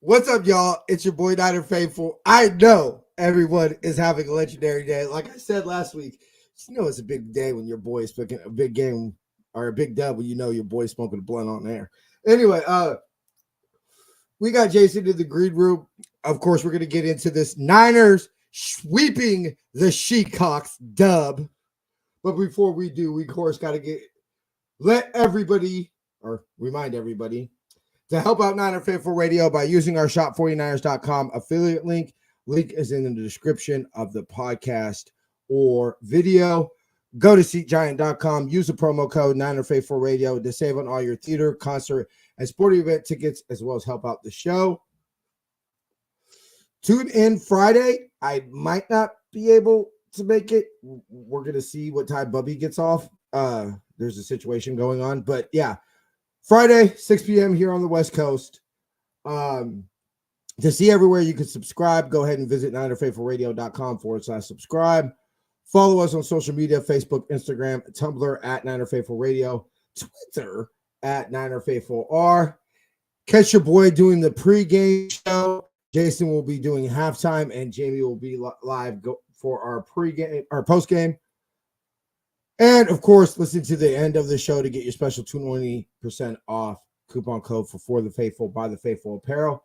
What's up, y'all? It's your boy Niner Faithful. I know everyone is having a legendary day. Like I said last week, you know it's a big day when your boy is picking a big game or a big dub when you know your boy's smoking a blunt on air. Anyway, we got Jason in the green room. Of course, we're gonna get into this Niners sweeping the Shecocks dub. But before we do, we of course gotta let everybody or remind everybody to help out Niner Faithful Radio by using our shop49ers.com affiliate link. Link is in the description of the podcast or video. Go to SeatGiant.com. Use the promo code Niner Faithful Radio to save on all your theater, concert, and sporting event tickets, as well as help out the show. Tune in Friday. I might not be able to make it. We're going to see what time Bubby gets off. There's a situation going on. But yeah, Friday, 6 p.m. here on the West Coast. To see everywhere you can subscribe, go ahead and visit NinerFaithfulRadio.com/subscribe. Follow us on social media, Facebook, Instagram, Tumblr at Niner Faithful Radio, Twitter at Niner Faithful R. Catch your boy doing the pregame show. Jason will be doing halftime, and Jamie will be live for our pregame, our postgame. And of course, listen to the end of the show to get your special 20% off coupon code for the Faithful by the Faithful apparel.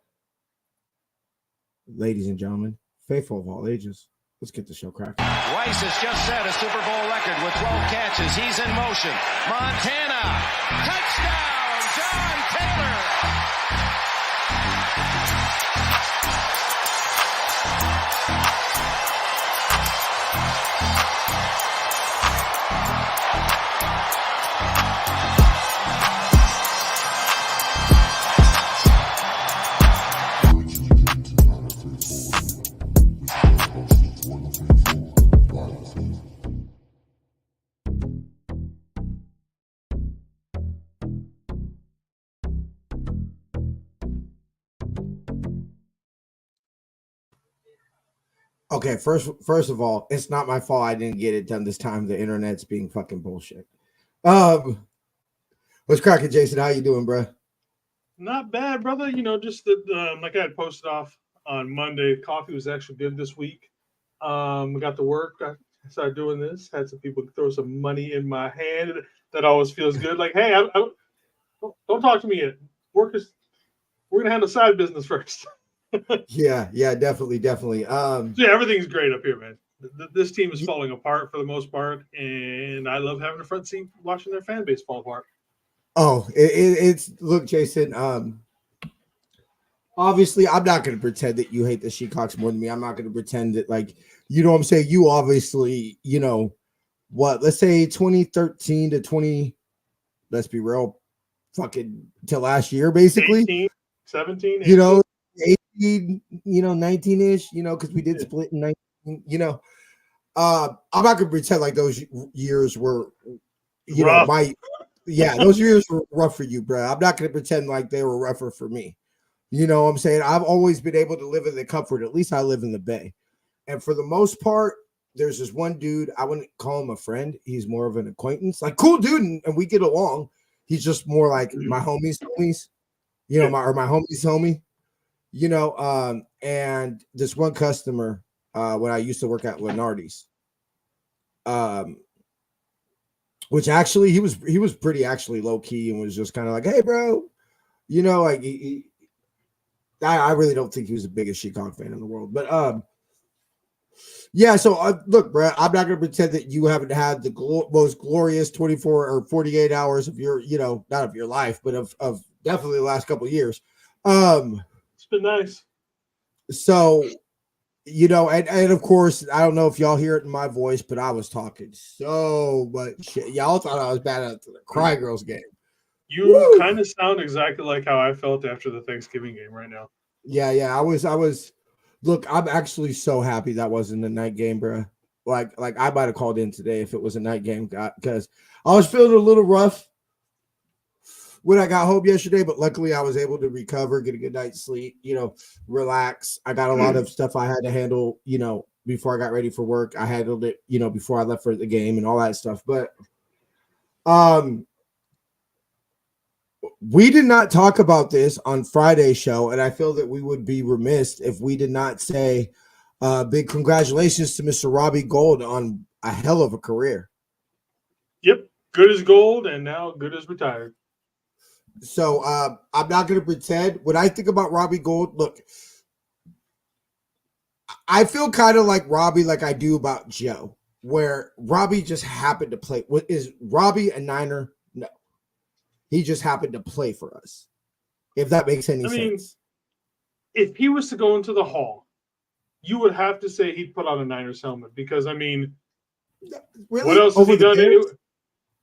Ladies and gentlemen, faithful of all ages, let's get the show cracking. Rice has just set a Super Bowl record with 12 catches. He's in motion. Montana, touchdown, John Taylor. Okay, first of all, it's not my fault I didn't get it done this time. The internet's being fucking bullshit. What's cracking, Jason? How you doing, bro? Not bad, brother. You know, just that like I had posted off on Monday, coffee was actually good this week. We got to work. I started doing this. Had some people throw some money in my hand. That always feels good. Like, hey, don't talk to me yet. We're gonna handle side business first. yeah, definitely. Yeah, everything's great up here, man. This team is falling apart for the most part, and I love having a front seat watching their fan base fall apart. Oh, it's look, Jason. Obviously, I'm not going to pretend that you hate the Shecocks more than me. I'm not going to pretend that, like, you know what I'm saying. You obviously, you know, what? Let's say 2013 to 20. Let's be real, fucking till last year, basically. 18, 17, 18. You know. 18, 19-ish, because we did split in 19, I'm not gonna pretend like those years were, rough. Those years were rough for you, bro. I'm not gonna pretend like they were rougher for me. You know what I'm saying? I've always been able to live in the comfort. At least I live in the Bay. And for the most part, there's this one dude, I wouldn't call him a friend. He's more of an acquaintance, like cool dude, and we get along. He's just more like my homies, my homie's homie. And this one customer, when I used to work at Lenardi's, which actually he was pretty actually low key and was just kind of like, hey, bro, like I really don't think he was the biggest Shecock fan in the world, but yeah. So look, bro, I'm not gonna pretend that you haven't had the most glorious 24 or 48 hours of your, not of your life, but of definitely the last couple of years. It's been nice. So, and of course, I don't know if y'all hear it in my voice, but I was talking so much shit. Y'all thought I was bad at the Cry Girls game. You kind of sound exactly like how I felt after the Thanksgiving game right now. Yeah. I was. Look, I'm actually so happy that wasn't a night game, bro. Like I might have called in today if it was a night game, because I was feeling a little rough when I got home yesterday, but luckily I was able to recover, get a good night's sleep, relax. I got a lot of stuff I had to handle, before I got ready for work. I handled it, before I left for the game and all that stuff. But We did not talk about this on Friday's show, and I feel that we would be remiss if we did not say big congratulations to Mr. Robbie Gould on a hell of a career. Yep, good as gold, and now good as retired. So I'm not going to pretend. When I think about Robbie Gould, look, I feel kind of like Robbie, like I do about Joe, where Robbie just happened to play. What is Robbie a Niner? No, he just happened to play for us. If that makes any sense. If he was to go into the Hall, you would have to say he'd put on a Niners helmet because really? What else has he done?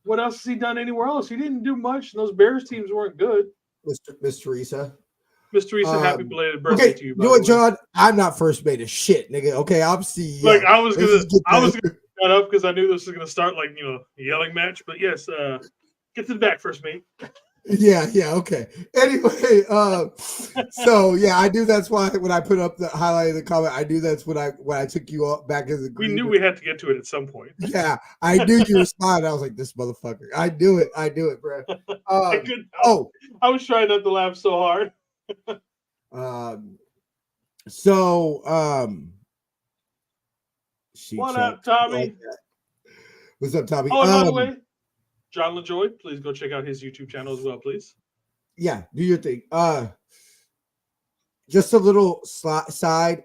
What else has he done anywhere else? He didn't do much. Those Bears teams weren't good. Miss Teresa. Miss Teresa, happy belated birthday to you. You know what, John? I'm not first mate of shit, nigga. Okay, I'm CEO. Like I was gonna shut up because I knew this was gonna start like a yelling match. But yes, get to the back, first mate. Yeah, okay. Anyway, so yeah, I knew that's why when I put up the highlight of the comment, I knew that's when I took you up back as a we knew we had to get to it at some point. Yeah, I knew you were smiling. I was like, this motherfucker. I knew it, bro. I couldn't help. I was trying not to laugh so hard. What up, Tommy? Like what's up, Tommy? Oh, and by the way, John LaJoy, please go check out his YouTube channel as well, please. Yeah, do your thing. Just a little slightly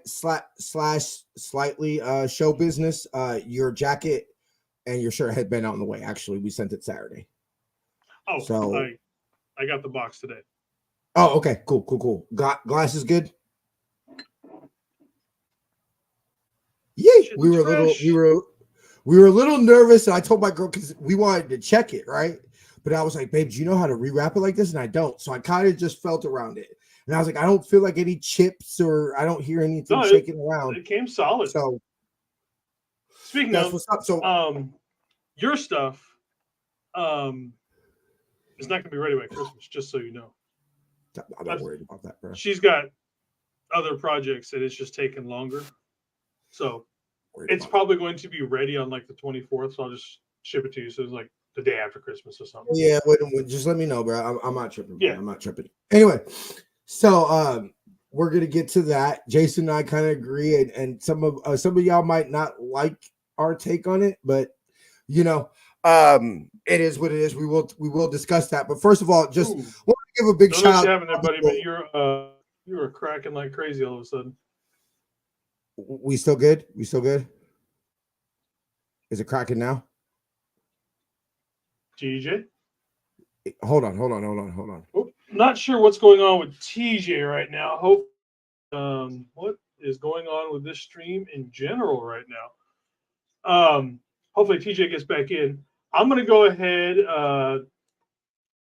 show business. Your jacket and your shirt had been on the way. Actually, we sent it Saturday. Oh, so I got the box today. Oh, okay, cool. Glass is good. Yeah, we were a little nervous, and I told my girl because we wanted to check it, right? But I was like, babe, do you know how to rewrap it like this? And I don't. So I kind of just felt around it. And I was like, I don't feel like any chips or I don't hear anything shaking around. It came solid. So speaking of what's up. So your stuff is not gonna be ready by Christmas, just so you know. I'm not worried about that, bro. She's got other projects that it's just taking longer. So it's probably going to be ready on like the 24th. So I'll just ship it to you. So it's like the day after Christmas or something. Yeah, wait, just let me know, bro. I'm not tripping. Bro. Yeah, I'm not tripping. Anyway, so we're gonna get to that. Jason and I kind of agree, and some of y'all might not like our take on it, but it is what it is. We will discuss that. But first of all, just want to give a big shout out. You having there, buddy, but you were cracking like crazy all of a sudden. We still good? Is it cracking now? TJ? Hold on. Oh, not sure what's going on with TJ right now. What is going on with this stream in general right now? Hopefully TJ gets back in. I'm gonna go ahead.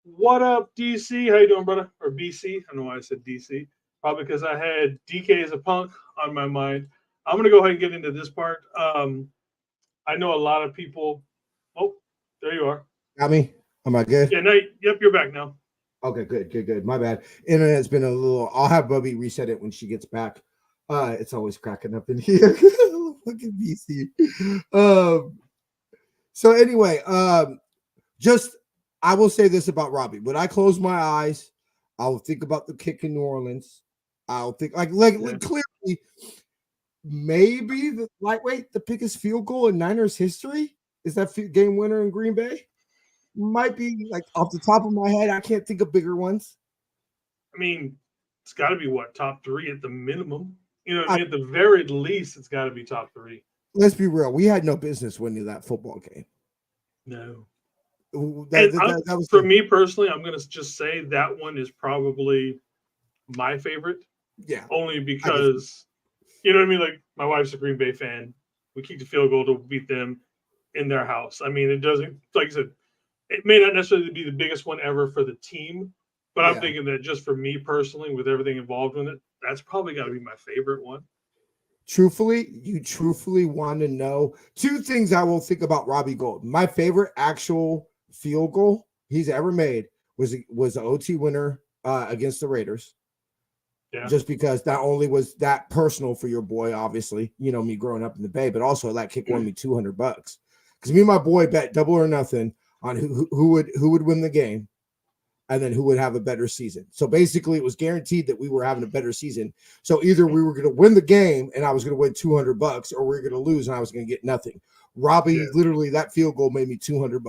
What up, DC? How you doing, brother? Or BC? I don't know why I said DC. Probably because I had DK as a punk on my mind. I'm going to go ahead and get into this part. I know a lot of people. Oh, there you are. Got me? Am I good? Yeah, no, yep, you're back now. Okay, good. My bad. Internet's been a little. I'll have Bubby reset it when she gets back. It's always cracking up in here. Fucking BC. So anyway, just I will say this about Robbie. When I close my eyes, I will think about the kick in New Orleans. I'll think like clearly maybe the lightweight, the biggest field goal in Niners history is that game winner in Green Bay. Might be like off the top of my head. I can't think of bigger ones. I mean, it's got to be top 3 at the minimum. At the very least, it's got to be top 3. Let's be real. We had no business winning that football game. No. That was for me personally, I'm going to just say that one is probably my favorite. Yeah. Only because, you know what I mean? Like, my wife's a Green Bay fan. We kicked a field goal to beat them in their house. I mean, it doesn't, like I said, it may not necessarily be the biggest one ever for the team, but I'm thinking that just for me personally, with everything involved in it, that's probably got to be my favorite one. You truthfully want to know 2 things I will think about Robbie Gould. My favorite actual field goal he's ever made was the OT winner against the Raiders. Yeah. Just because not only was that personal for your boy, obviously, me growing up in the Bay, but also that kick won me $200 because me and my boy bet double or nothing on who would win the game. and then who would have a better season. So basically, it was guaranteed that we were having a better season. So either we were going to win the game and I was going to win $200, or we were going to lose and I was going to get nothing. Robbie, literally, that field goal made me $200.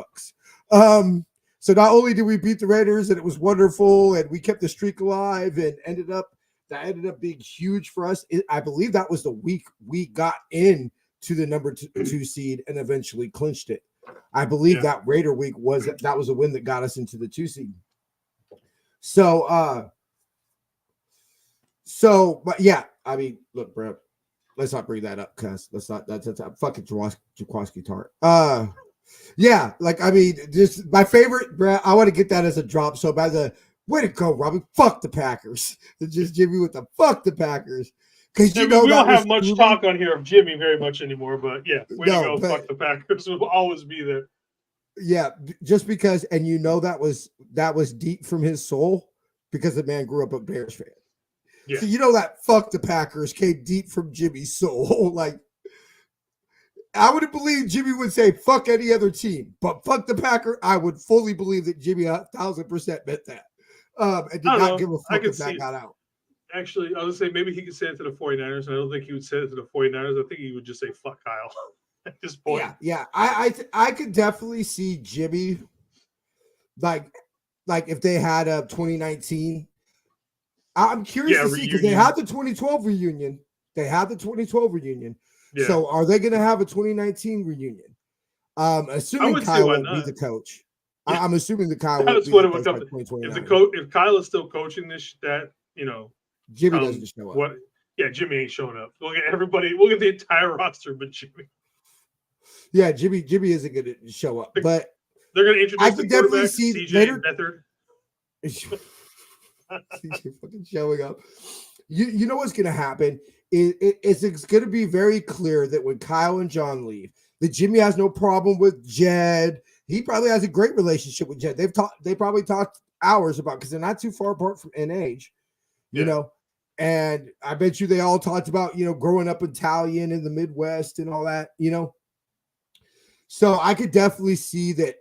So not only did we beat the Raiders and it was wonderful, and we kept the streak alive, and ended up being huge for us. I believe that was the week we got in to the number two seed and eventually clinched it. I believe that Raider week was a win that got us into the 2 seed. So, but yeah, I mean, look, bro, let's not bring that up, cuz that's fucking Jaworski Tart. Yeah, like, I mean, just my favorite, bro. I want to get that as a drop. So by the way to go, Robbie, fuck the Packers. Just Jimmy with the fuck the Packers. Because we don't have much talk on here of Jimmy very much anymore, but yeah, way to go, fuck the Packers will always be there. Yeah, just because, and that was deep from his soul, because the man grew up a Bears fan. Yeah. So that fuck the Packers came deep from Jimmy's soul. Like, I would have believed Jimmy would say fuck any other team, but fuck the Packers, I would fully believe that Jimmy 1,000% meant that. And did not give a fuck if that got out. Actually, I was going to say maybe he could say it to the 49ers, and I don't think he would say it to the 49ers. I think he would just say fuck Kyle at this point. Yeah. I could definitely see Jimmy, like if they had a 2019. I'm curious to see, because they had the 2012 reunion. Yeah. So are they going to have a 2019 reunion? Assuming Kyle won't be the coach. Yeah. I'm assuming that Kyle won't be the coach by 2029. If Kyle is still coaching Jimmy doesn't show up. Jimmy ain't showing up. We'll get everybody. We'll get the entire roster, but Jimmy. Yeah, Jimmy isn't going to show up. But they're going to introduce the quarterback, CJ later. Beathard. CJ fucking showing up. You know what's going to happen? It's going to be very clear that when Kyle and John leave, that Jimmy has no problem with Jed. He probably has a great relationship with Jed. They probably talked hours about, because they're not too far apart in age. You know, and I bet you they all talked about, growing up Italian in the Midwest and all that, So I could definitely see that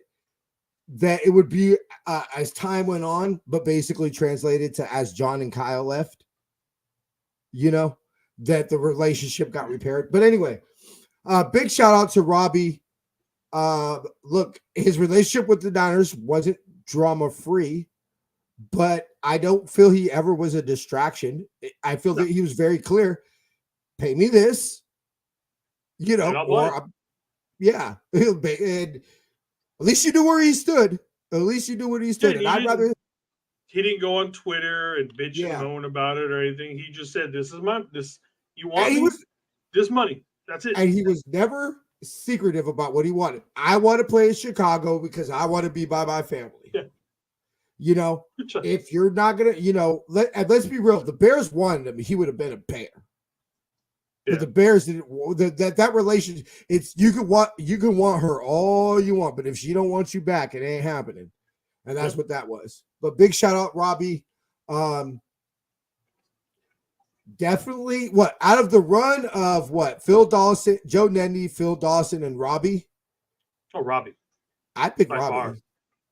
it would be as time went on, but basically translated to as John and Kyle left, that the relationship got repaired. But anyway, big shout out to Robbie. Look, his relationship with the Niners wasn't drama free, but I don't feel he ever was a distraction. I feel that he was very clear. Pay me this, or yeah. And at least you knew where he stood. At least you knew where he stood. Yeah, he didn't go on Twitter and bitch and moan about it or anything. He just said, "This is you want this money. That's it." And he was never secretive about what he wanted. I want to play in Chicago because I want to be by my family. Yeah. If you're not gonna, let's be real. The Bears wanted him, he would have been a Bear. Yeah. But the Bears didn't. That relationship. You can want her all you want, but if she don't want you back, it ain't happening. And that's what that was. But big shout out, Robbie. Definitely. Out of the run of Phil Dawson, Joe Nenny, Phil Dawson, and Robbie. Oh, Robbie. I pick Robbie. Far.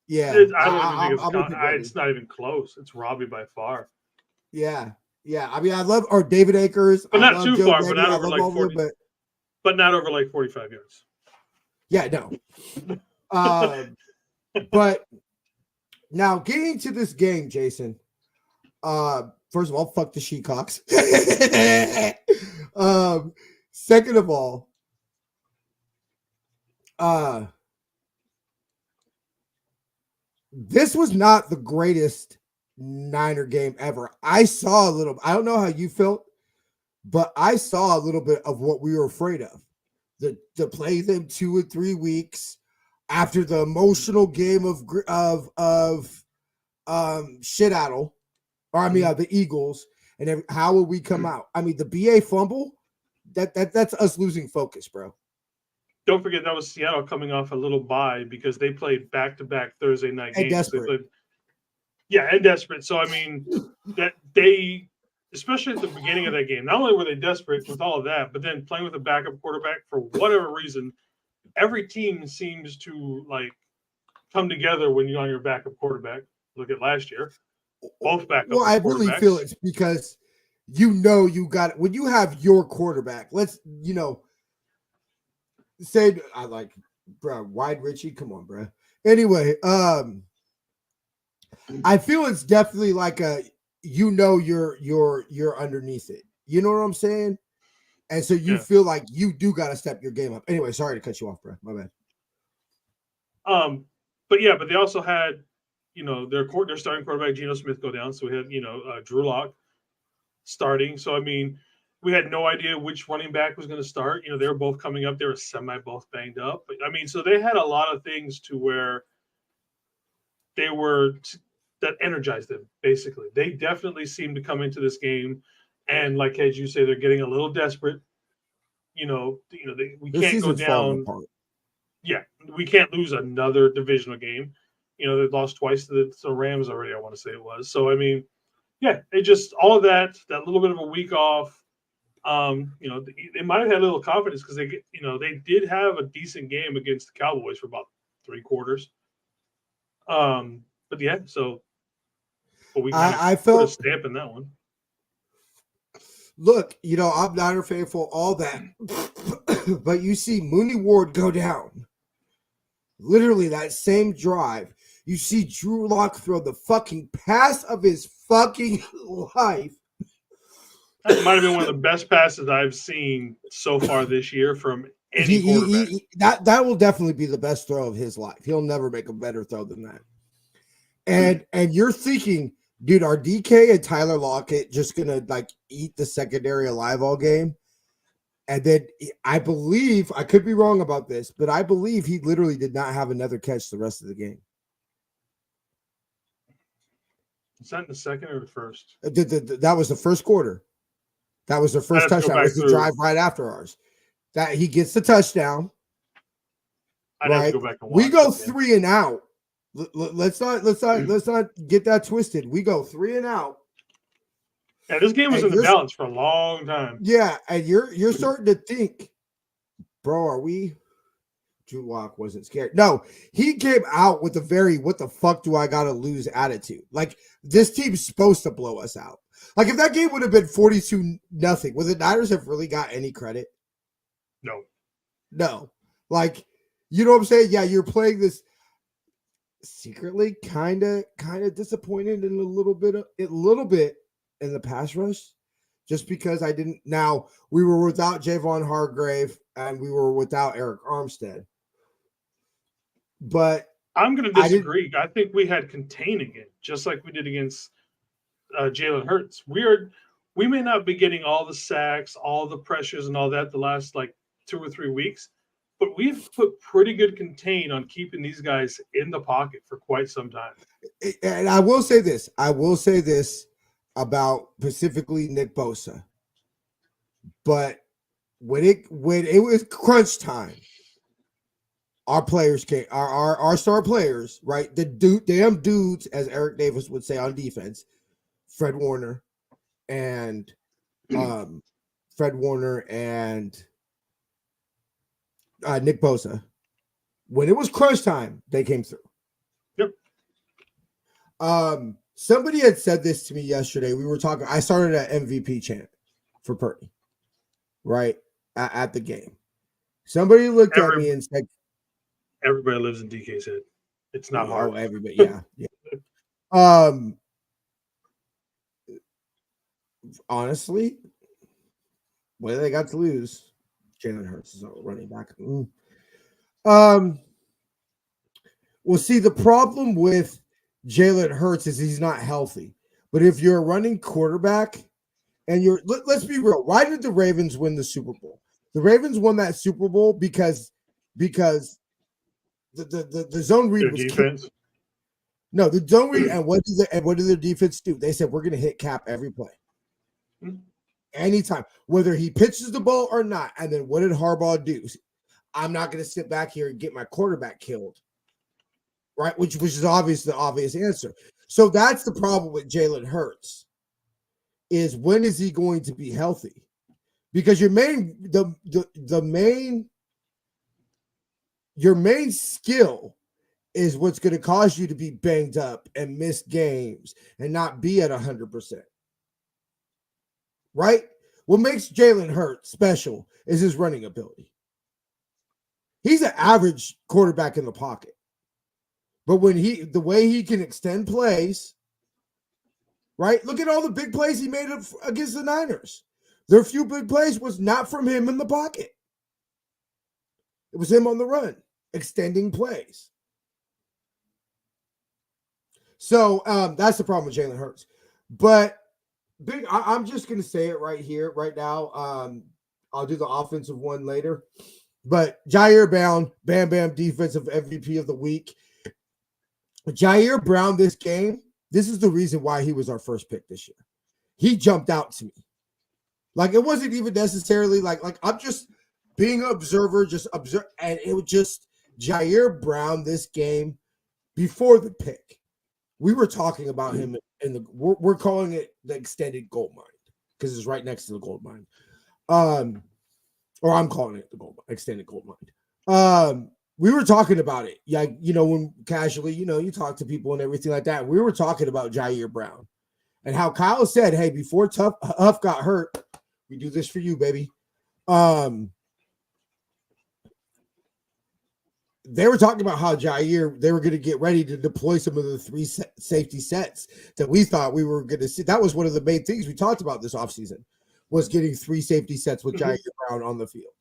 Yeah, I don't even think it's not even close. It's Robbie by far. Yeah. I mean, I love David Akers, but not too far. But not over like 40. But not over like 45 yards. Yeah, no. But now getting to this game, Jason. First of all, fuck the shecocks. Second of all, this was not the greatest Niner game ever. I saw a little, I don't know how you felt, but I saw a little bit of what we were afraid of. To play them 2 or 3 weeks after the emotional game of shit-addle, or the Eagles, and how will we come out? I mean, the BA fumble, that's us losing focus, bro. Don't forget that was Seattle coming off a little bye because they played back-to-back Thursday night games. Desperate. And desperate. So, I mean, that they, especially at the beginning of that game, not only were they desperate with all of that, but then playing with a backup quarterback for whatever reason, every team seems to, come together when you're on your backup quarterback. Look at last year. Both backup Well, I really feel it's because you got when you have your quarterback. Let's say I like, bro, Wide Richie. Come on, bro. Anyway, I feel it's definitely like you're underneath it. You know what I'm saying? And so you feel like you do got to step your game up. Anyway, sorry to cut you off, bro. My bad. But they also had, their starting quarterback Geno Smith go down. So we had, Drew Lock starting. So I mean, we had no idea which running back was going to start. They were both coming up. They were both banged up. But I mean, so they had a lot of things to where that energized them. Basically, they definitely seemed to come into this game, and like as you say, they're getting a little desperate. We can't go down. Yeah, we can't lose another divisional game. They lost twice to the Rams already, I want to say it was. So, I mean, yeah, it just all of that little bit of a week off. They might have had a little confidence because they did have a decent game against the Cowboys for about 3 quarters. But yeah, so we I put felt a stamp in that one. Look, I'm Niner faithful, all that, but you see Mooney Ward go down. Literally that same drive, you see Drew Lock throw the fucking pass of his fucking life. That might have been one of the best passes I've seen so far this year from any quarterback. That will definitely be the best throw of his life. He'll never make a better throw than that. And you're thinking, dude, are DK and Tyler Lockett just gonna eat the secondary alive all game? And then I believe, I could be wrong about this, but I believe he literally did not have another catch the rest of the game. Is that in the second or the first? That was the first quarter. That was their first touchdown. That was the drive right after ours. That he gets the touchdown. Right. We go 3 and out. Let's not get that twisted. We go 3 and out. Yeah, this game was in the balance for a long time. Yeah, and you're starting to think, bro, are we? Drew Lock wasn't scared. No, he came out with a very "what the fuck do I gotta lose" attitude. Like, this team's supposed to blow us out. Like, if that game would have been 42-0, would the Niners have really got any credit? No. Like, you know what I'm saying? Yeah, you're playing this secretly kind of disappointed in a little bit in the pass rush, just because now we were without Javon Hargrave and we were without Eric Armstead. But I'm going to disagree. I think we had containing it just like we did against Jalen Hurts. We may not be getting all the sacks, all the pressures and all that the last 2 or 3 weeks, but we've put pretty good contain on keeping these guys in the pocket for quite some time. And I will say this about specifically Nick Bosa. But when it was crunch time, our players came, our star players, right? The damn dudes, as Eric Davis would say on defense, Fred Warner and Nick Bosa. When it was crunch time, they came through. Yep. Somebody had said this to me yesterday. We were talking. I started an MVP chant for Purdy, right at the game. Somebody looked at me and said, "Everybody lives in DK's head. It's not hard." Everybody, yeah. Honestly, what do they got to lose? Jalen Hurts is running back. Well, see, the problem with Jalen Hurts is he's not healthy. But if you're a running quarterback and let's be real, why did the Ravens win the Super Bowl? The Ravens won that Super Bowl because the zone read was defense. No, the zone read, and what did their defense do? They said, we're going to hit Cap every play. Anytime, whether he pitches the ball or not. And then what did Harbaugh do? I'm not going to sit back here and get my quarterback killed. Right, which is the obvious answer. So that's the problem with Jalen Hurts, is when is he going to be healthy? Because your main skill is what's going to cause you to be banged up and miss games and not be at 100%. Right? What makes Jalen Hurts special is his running ability. He's an average quarterback in the pocket. But the way he can extend plays, right? Look at all the big plays he made against the Niners. Their few big plays was not from him in the pocket. It was him on the run, extending plays. So that's the problem with Jalen Hurts. But I'm just going to say it right here, right now. I'll do the offensive one later. But Jair Brown, Bam Bam defensive MVP of the week. Jair Brown this game, this is the reason why he was our first pick this year. He jumped out to me. Like, it wasn't even necessarily like I'm just being an observer, just observe. And it was just Jair Brown this game before the pick. We were talking about him in we're calling it the extended gold mine because it's right next to the gold mine. Or I'm calling it the extended gold mine. We were talking about it. Yeah, when casually, you talk to people and everything like that. We were talking about Jair Brown and how Kyle said, hey, before Huff got hurt, we do this for you, baby. They were talking about how Jair, they were going to get ready to deploy some of the 3 safety sets that we thought we were going to see. That was one of the main things we talked about this offseason, was getting 3 safety sets with Jair Brown on the field.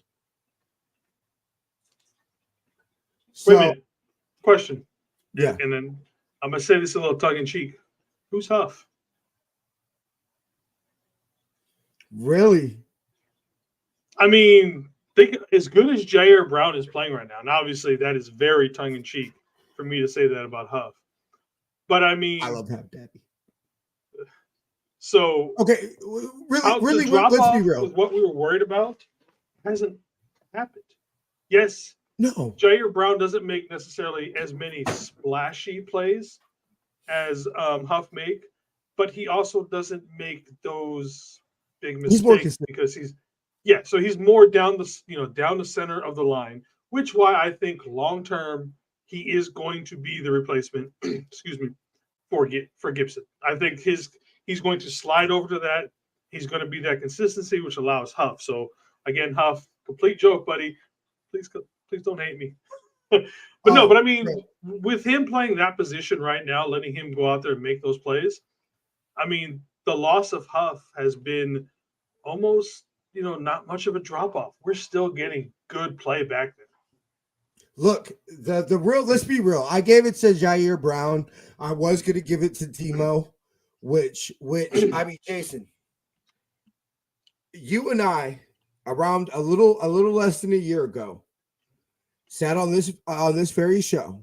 Wait a minute. Question. Yeah. And then I'm going to say this a little tongue-in-cheek. Who's Huff? Really? I mean, think as good as Jair Brown is playing right now, and obviously that is very tongue-in-cheek for me to say that about Huff. But I mean, I love Huff Daddy. So okay, really, let's be real. With what we were worried about hasn't happened. Yes, no. Jair Brown doesn't make necessarily as many splashy plays as Huff make, but he also doesn't make those big mistakes because so he's more down the center of the line, which why I think long term he is going to be the replacement. excuse me, for Gibson. I think he's going to slide over to that. He's going to be that consistency, which allows Huff. So again, Huff, complete joke, buddy. Please don't hate me. But I mean, with him playing that position right now, letting him go out there and make those plays, I mean, the loss of Huff has been almost, not much of a drop off. We're still getting good play back there. Look, the real, let's be real. I gave it to Jair Brown. I was going to give it to Demo, which I mean, Jason, you and I, around a little less than a year ago, sat on this very show,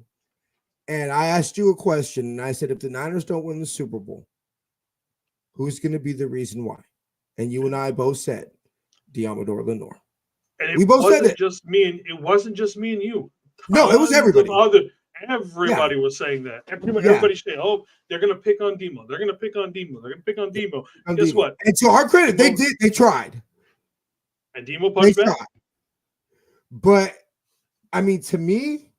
and I asked you a question, and I said, if the Niners don't win the Super Bowl, who's going to be the reason why? And you and I both said Diamador Lenore. And we both said it. It wasn't just me and you. No, it was everybody. Everybody was saying that. Everybody said, "Oh, they're going to pick on Demo. They're going to pick on Demo. They're going to pick on Demo." Guess what? And to our credit, they did. They tried. And Demo punched back. But I mean, to me,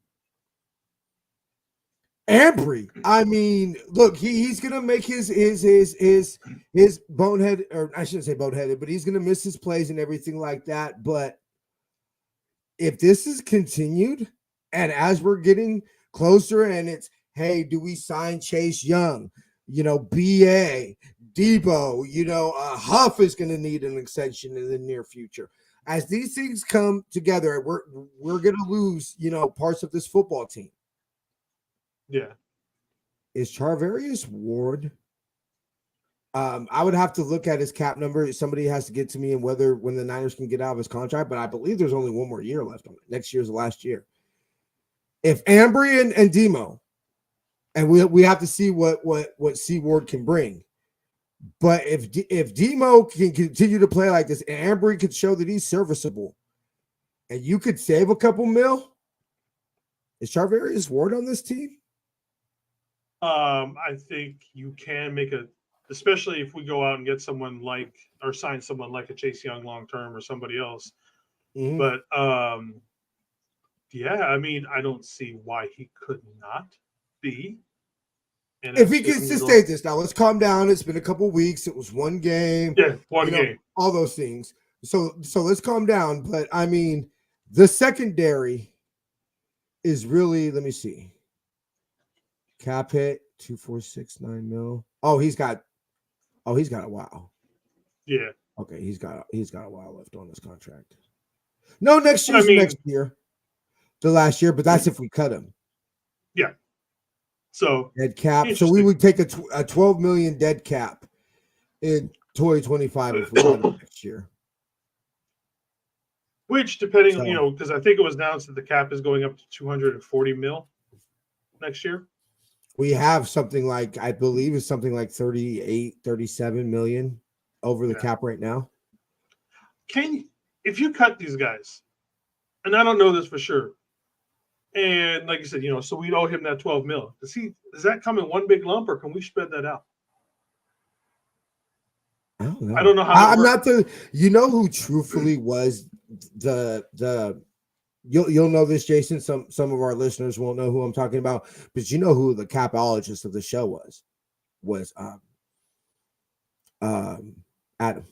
Ambry. I mean, look, he's going to make his bonehead, or I shouldn't say boneheaded, but he's going to miss his plays and everything like that. But if this is continued, and as we're getting closer, and it's, hey, do we sign Chase Young? BA, Debo, Huff is going to need an extension in the near future. As these things come together, we're going to lose, parts of this football team. Yeah. Is Charvarius Ward? I would have to look at his cap number. Somebody has to get to me and when the Niners can get out of his contract, but I believe there's only one more year left on it. Next year's the last year. If Ambry and Demo, and we have to see what C Ward can bring. But if Demo can continue to play like this, and Ambry could show that he's serviceable, and you could save a couple mil, is Charvarius Ward on this team? I think you can especially if we go out and get someone or sign someone like a Chase Young long term or somebody else. Mm-hmm. But Yeah, I mean, I don't see why he could not be. If he can sustain this, now let's calm down. It's been a couple weeks. It was one game. Yeah, one game. All those things. So let's calm down. But I mean, the secondary is really, let me see. Cap hit 2,469 mil. He's got a while. Yeah. Okay, he's got a while left on his contract. No, next year. The last year, but that's if we cut him. Yeah. So dead cap. So we would take a 12 million dead cap in 2025 if we cut him next year. Which, depending, because I think it was announced that the cap is going up to 240 mil next year. We have something like, I believe it's something like 38, 37 million over the cap right now. If you cut these guys, and I don't know this for sure, and like you said, so we'd owe him that 12 mil. Does that come in one big lump, or can we spread that out? I don't know. I don't know how. I'm not who truthfully was you'll know this, Jason. Some of our listeners won't know who I'm talking about, but you know who the capologist of the show was Adam.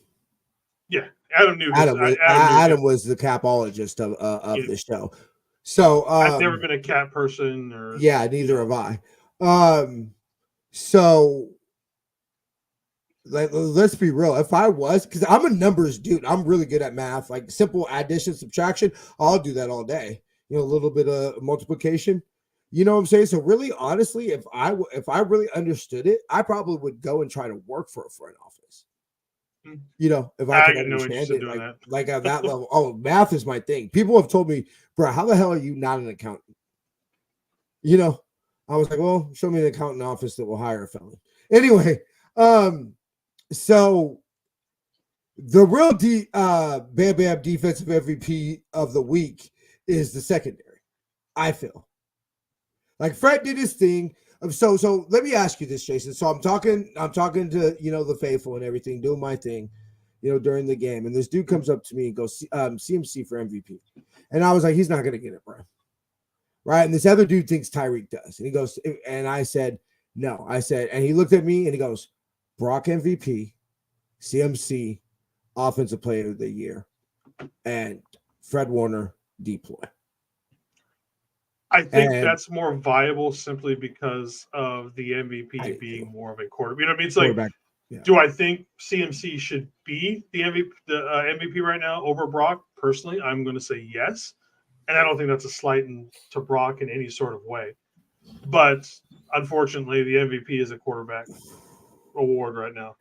Yeah, Adam knew. Adam was the capologist of the show. So I've never been a cap person, or neither have I. So let's be real. If I was, because I'm a numbers dude, I'm really good at math, like simple addition, subtraction. I'll do that all day. A little bit of multiplication. You know what I'm saying? So really, honestly, if I really understood it, I probably would go and try to work for a front office. If I could understand it, like at that level. Oh, math is my thing. People have told me, bro, how the hell are you not an accountant? I was like, well, show me an accountant office that will hire a felon. Anyway, so the real Bam Bam defensive MVP of the week is the secondary. I feel like Fred did his thing. So let me ask you this, Jason. So I'm talking to the faithful and everything, doing my thing, during the game, and this dude comes up to me and goes, CMC for MVP, and I was like, he's not gonna get it, bro. Right? And this other dude thinks Tyreek does, and he goes, and I said, no. I said, and he looked at me and he goes, Brock MVP, CMC, Offensive Player of the Year, and Fred Warner deploy. I think that's more viable simply because of the MVP being more of a quarterback. You know what I mean? It's like, do I think CMC should be the MVP right now over Brock? Personally, I'm going to say yes. And I don't think that's a slight to Brock in any sort of way. But unfortunately, the MVP is a quarterback award right now.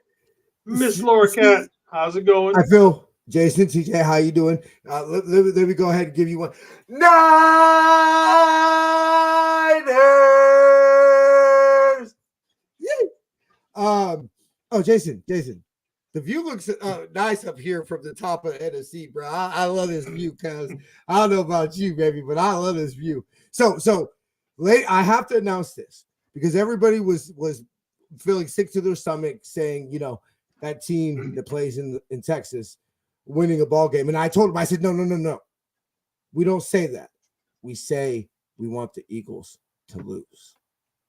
Miss Laura Cat, how's it going? I feel Jason, TJ, how you doing? Let me go ahead and give you one. Niners! Yay! Jason, the view looks nice up here from the top of NFC, bro. I love this view, cuz I don't know about you, baby, but I love this view. So I have to announce this because everybody was feeling sick to their stomach, saying, that team that plays in Texas winning a ball game. And I told him, I said, no. We don't say that. We say we want the Eagles to lose.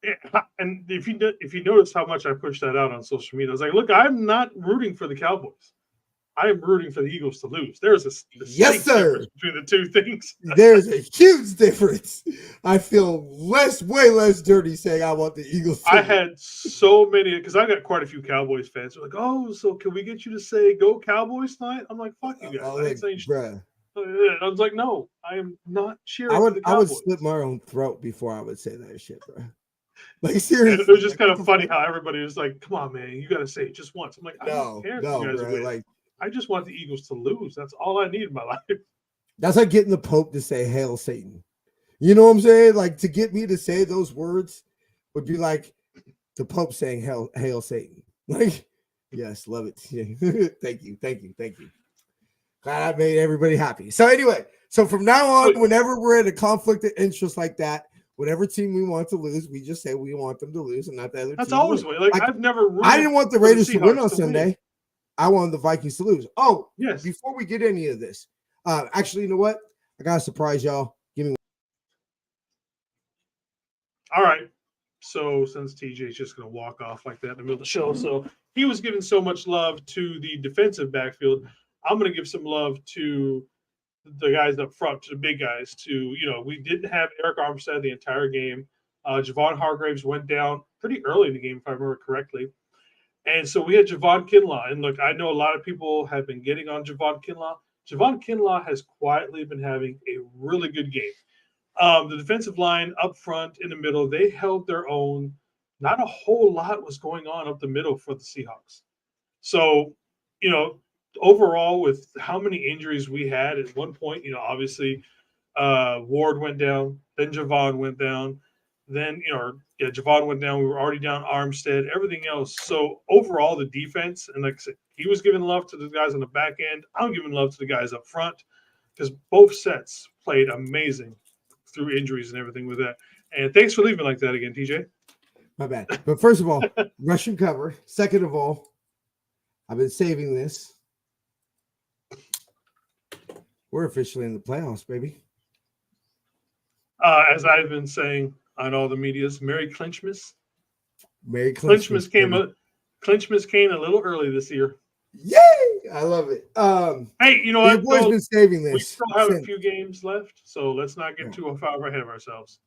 Yeah, and if you notice how much I pushed that out on social media, I was like, look, I'm not rooting for the Cowboys. I am rooting for the Eagles to lose. There's a yes, sir. difference between the two things. There's a huge difference. I feel way less dirty saying I want the Eagles to lose. I had so many, because I got quite a few Cowboys fans. They're like, oh, so can we get you to say go Cowboys tonight? I'm like, fuck you guys. I ain't saying shit. I was like, no, I am not cheering for the Cowboys. I would slit my own throat before I would say that shit, bro. Like, seriously. It was just kind of funny how everybody was like, come on, man, you got to say it just once. I'm like, I don't care if you guys win. Like, I just want the Eagles to lose. That's all I need in my life. That's like getting the Pope to say Hail Satan. You know what I'm saying? Like, to get me to say those words would be like the Pope saying Hail Satan. Like, yes, love it. Thank you. Glad I made everybody happy. So anyway, from now on, whenever we're in a conflict of interest like that, whatever team we want to lose, we just say we want them to lose and not the other That's team. Always way. Like, I've never I didn't want the Raiders to win on Sunday. I wanted the Vikings to lose. Oh, yes. Before we get any of this, actually, you know what? I got to surprise y'all. Give me All right. So since TJ's just going to walk off like that in the middle of the show, so he was giving so much love to the defensive backfield. I'm going to give some love to the guys up front, to the big guys. We didn't have Eric Armstead the entire game. Javon Hargraves went down pretty early in the game, if I remember correctly. And so we had Javon Kinlaw. And look, I know a lot of people have been getting on Javon Kinlaw. Javon Kinlaw has quietly been having a really good game. The defensive line up front, in the middle, they held their own. Not a whole lot was going on up the middle for the Seahawks. So, overall, with how many injuries we had at one point, obviously Ward went down, then Javon went down, then, Javon went down. We were already down Armstead, everything else. So overall, the defense, and like I said, he was giving love to the guys on the back end. I'm giving love to the guys up front because both sets played amazing through injuries and everything with that. And thanks for leaving like that again, TJ. My bad. But first of all, Russian cover. Second of all, I've been saving this. We're officially in the playoffs, baby. As I've been saying on all the medias, Merry Clinchmas. Merry Clinchmas came a little early this year. Yay! I love it. Hey, you know what? Your boy's been saving this. We still have a few games left, so let's not get too far ahead of ourselves.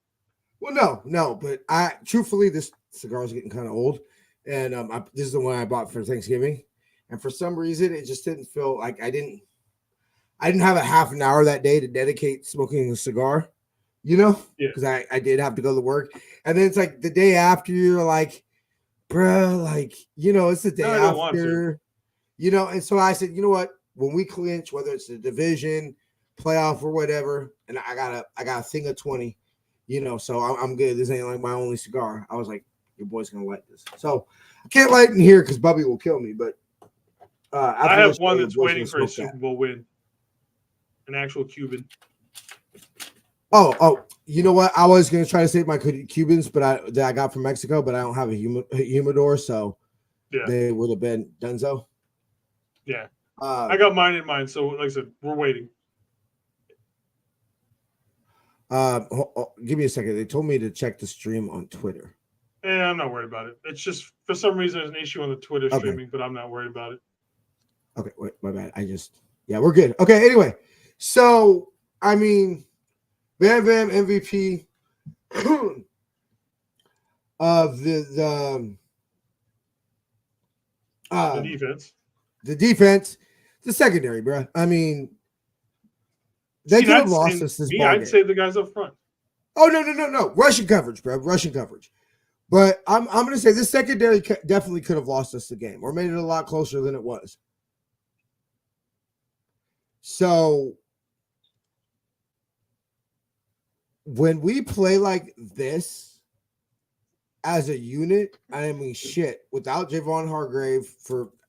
Well, no, but truthfully, this cigar is getting kind of old, and this is the one I bought for Thanksgiving, and for some reason, it just didn't feel like I didn't have a half an hour that day to dedicate smoking a cigar, because I did have to go to work, and then it's like the day after, you're like, bro, it's the day after. And so I said, you know what? When we clinch, whether it's the division, playoff, or whatever, and I got a thing of 20, so I'm good. This ain't like my only cigar. I was like, your boy's gonna like this. So I can't light in here because Bubby will kill me. But I have one that's waiting for a Super Bowl win, an actual Cuban. Oh, you know what? I was gonna try to save my Cubans, but that I got from Mexico, but I don't have a humidor, so they would have been donezo. Yeah, I got mine in mind. So, like I said, we're waiting. Give me a second. They told me to check the stream on Twitter. I'm not worried about it. It's just for some reason there's an issue on the Twitter streaming, but I'm not worried about it. Okay, wait, my bad. We're good. Okay, anyway, so I mean, Bam Bam MVP of the defense. The defense, the secondary, bro. I mean, they could have lost us this ball game. I'd say the guys up front. Oh, no. Russian coverage, bro. Russian coverage. But I'm going to say this secondary definitely could have lost us the game or made it a lot closer than it was. So when we play like this as a unit, I mean, shit, without Javon Hargrave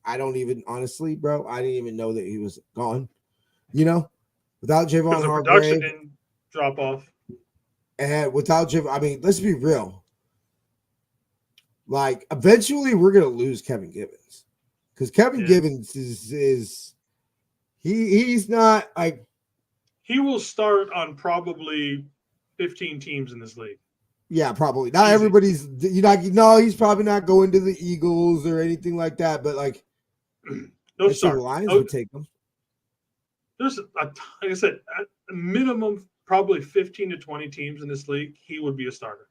I don't even, honestly, bro, I didn't even know that he was gone, without Javon Hargrave. The production didn't drop off. And without Javon, I mean, let's be real. Like, eventually we're going to lose Kevin Givens because Kevin Givens he's not like. He will start on probably 15 teams in this league. Yeah, probably. Not everybody's, he's probably not going to the Eagles or anything like that, but like, the Lions would take them. There's, like I said, at a minimum, probably 15 to 20 teams in this league, he would be a starter.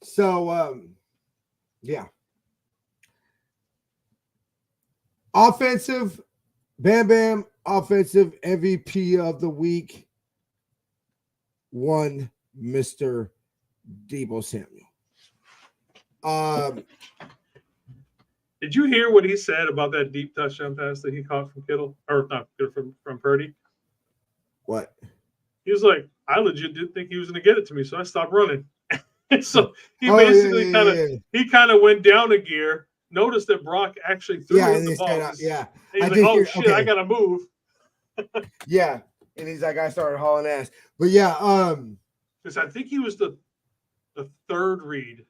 So, yeah. Offensive, Bam Bam, offensive MVP of the week, one Mr. Deebo Samuel. Did you hear what he said about that deep touchdown pass that he caught from Kittle? Or not, from Purdy? What? He was like, I legit didn't think he was going to get it to me, so I stopped running. So he basically kind of went down a gear, noticed that Brock actually threw the ball. And he's like, oh, shit, I got to move. Yeah. And he's like, I started hauling ass. But yeah. Because I think he was the third read.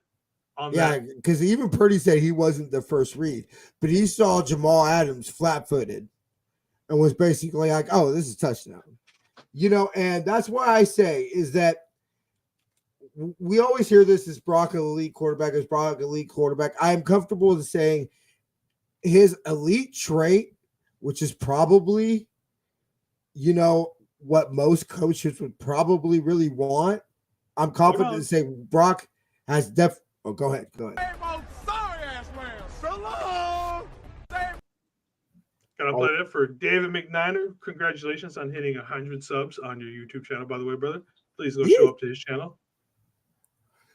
Because even Purdy said he wasn't the first read, but he saw Jamal Adams flat-footed and was basically like, oh, this is a touchdown. And that's why I say is that we always hear this: is Brock an elite quarterback? Is Brock an elite quarterback? I am comfortable with saying his elite trait, which is probably, what most coaches would probably really want. I'm confident to say Brock has Oh, go ahead. Gotta play that for David McNiner. Congratulations on hitting 100 subs on your YouTube channel, by the way, brother. Please go show up to his channel.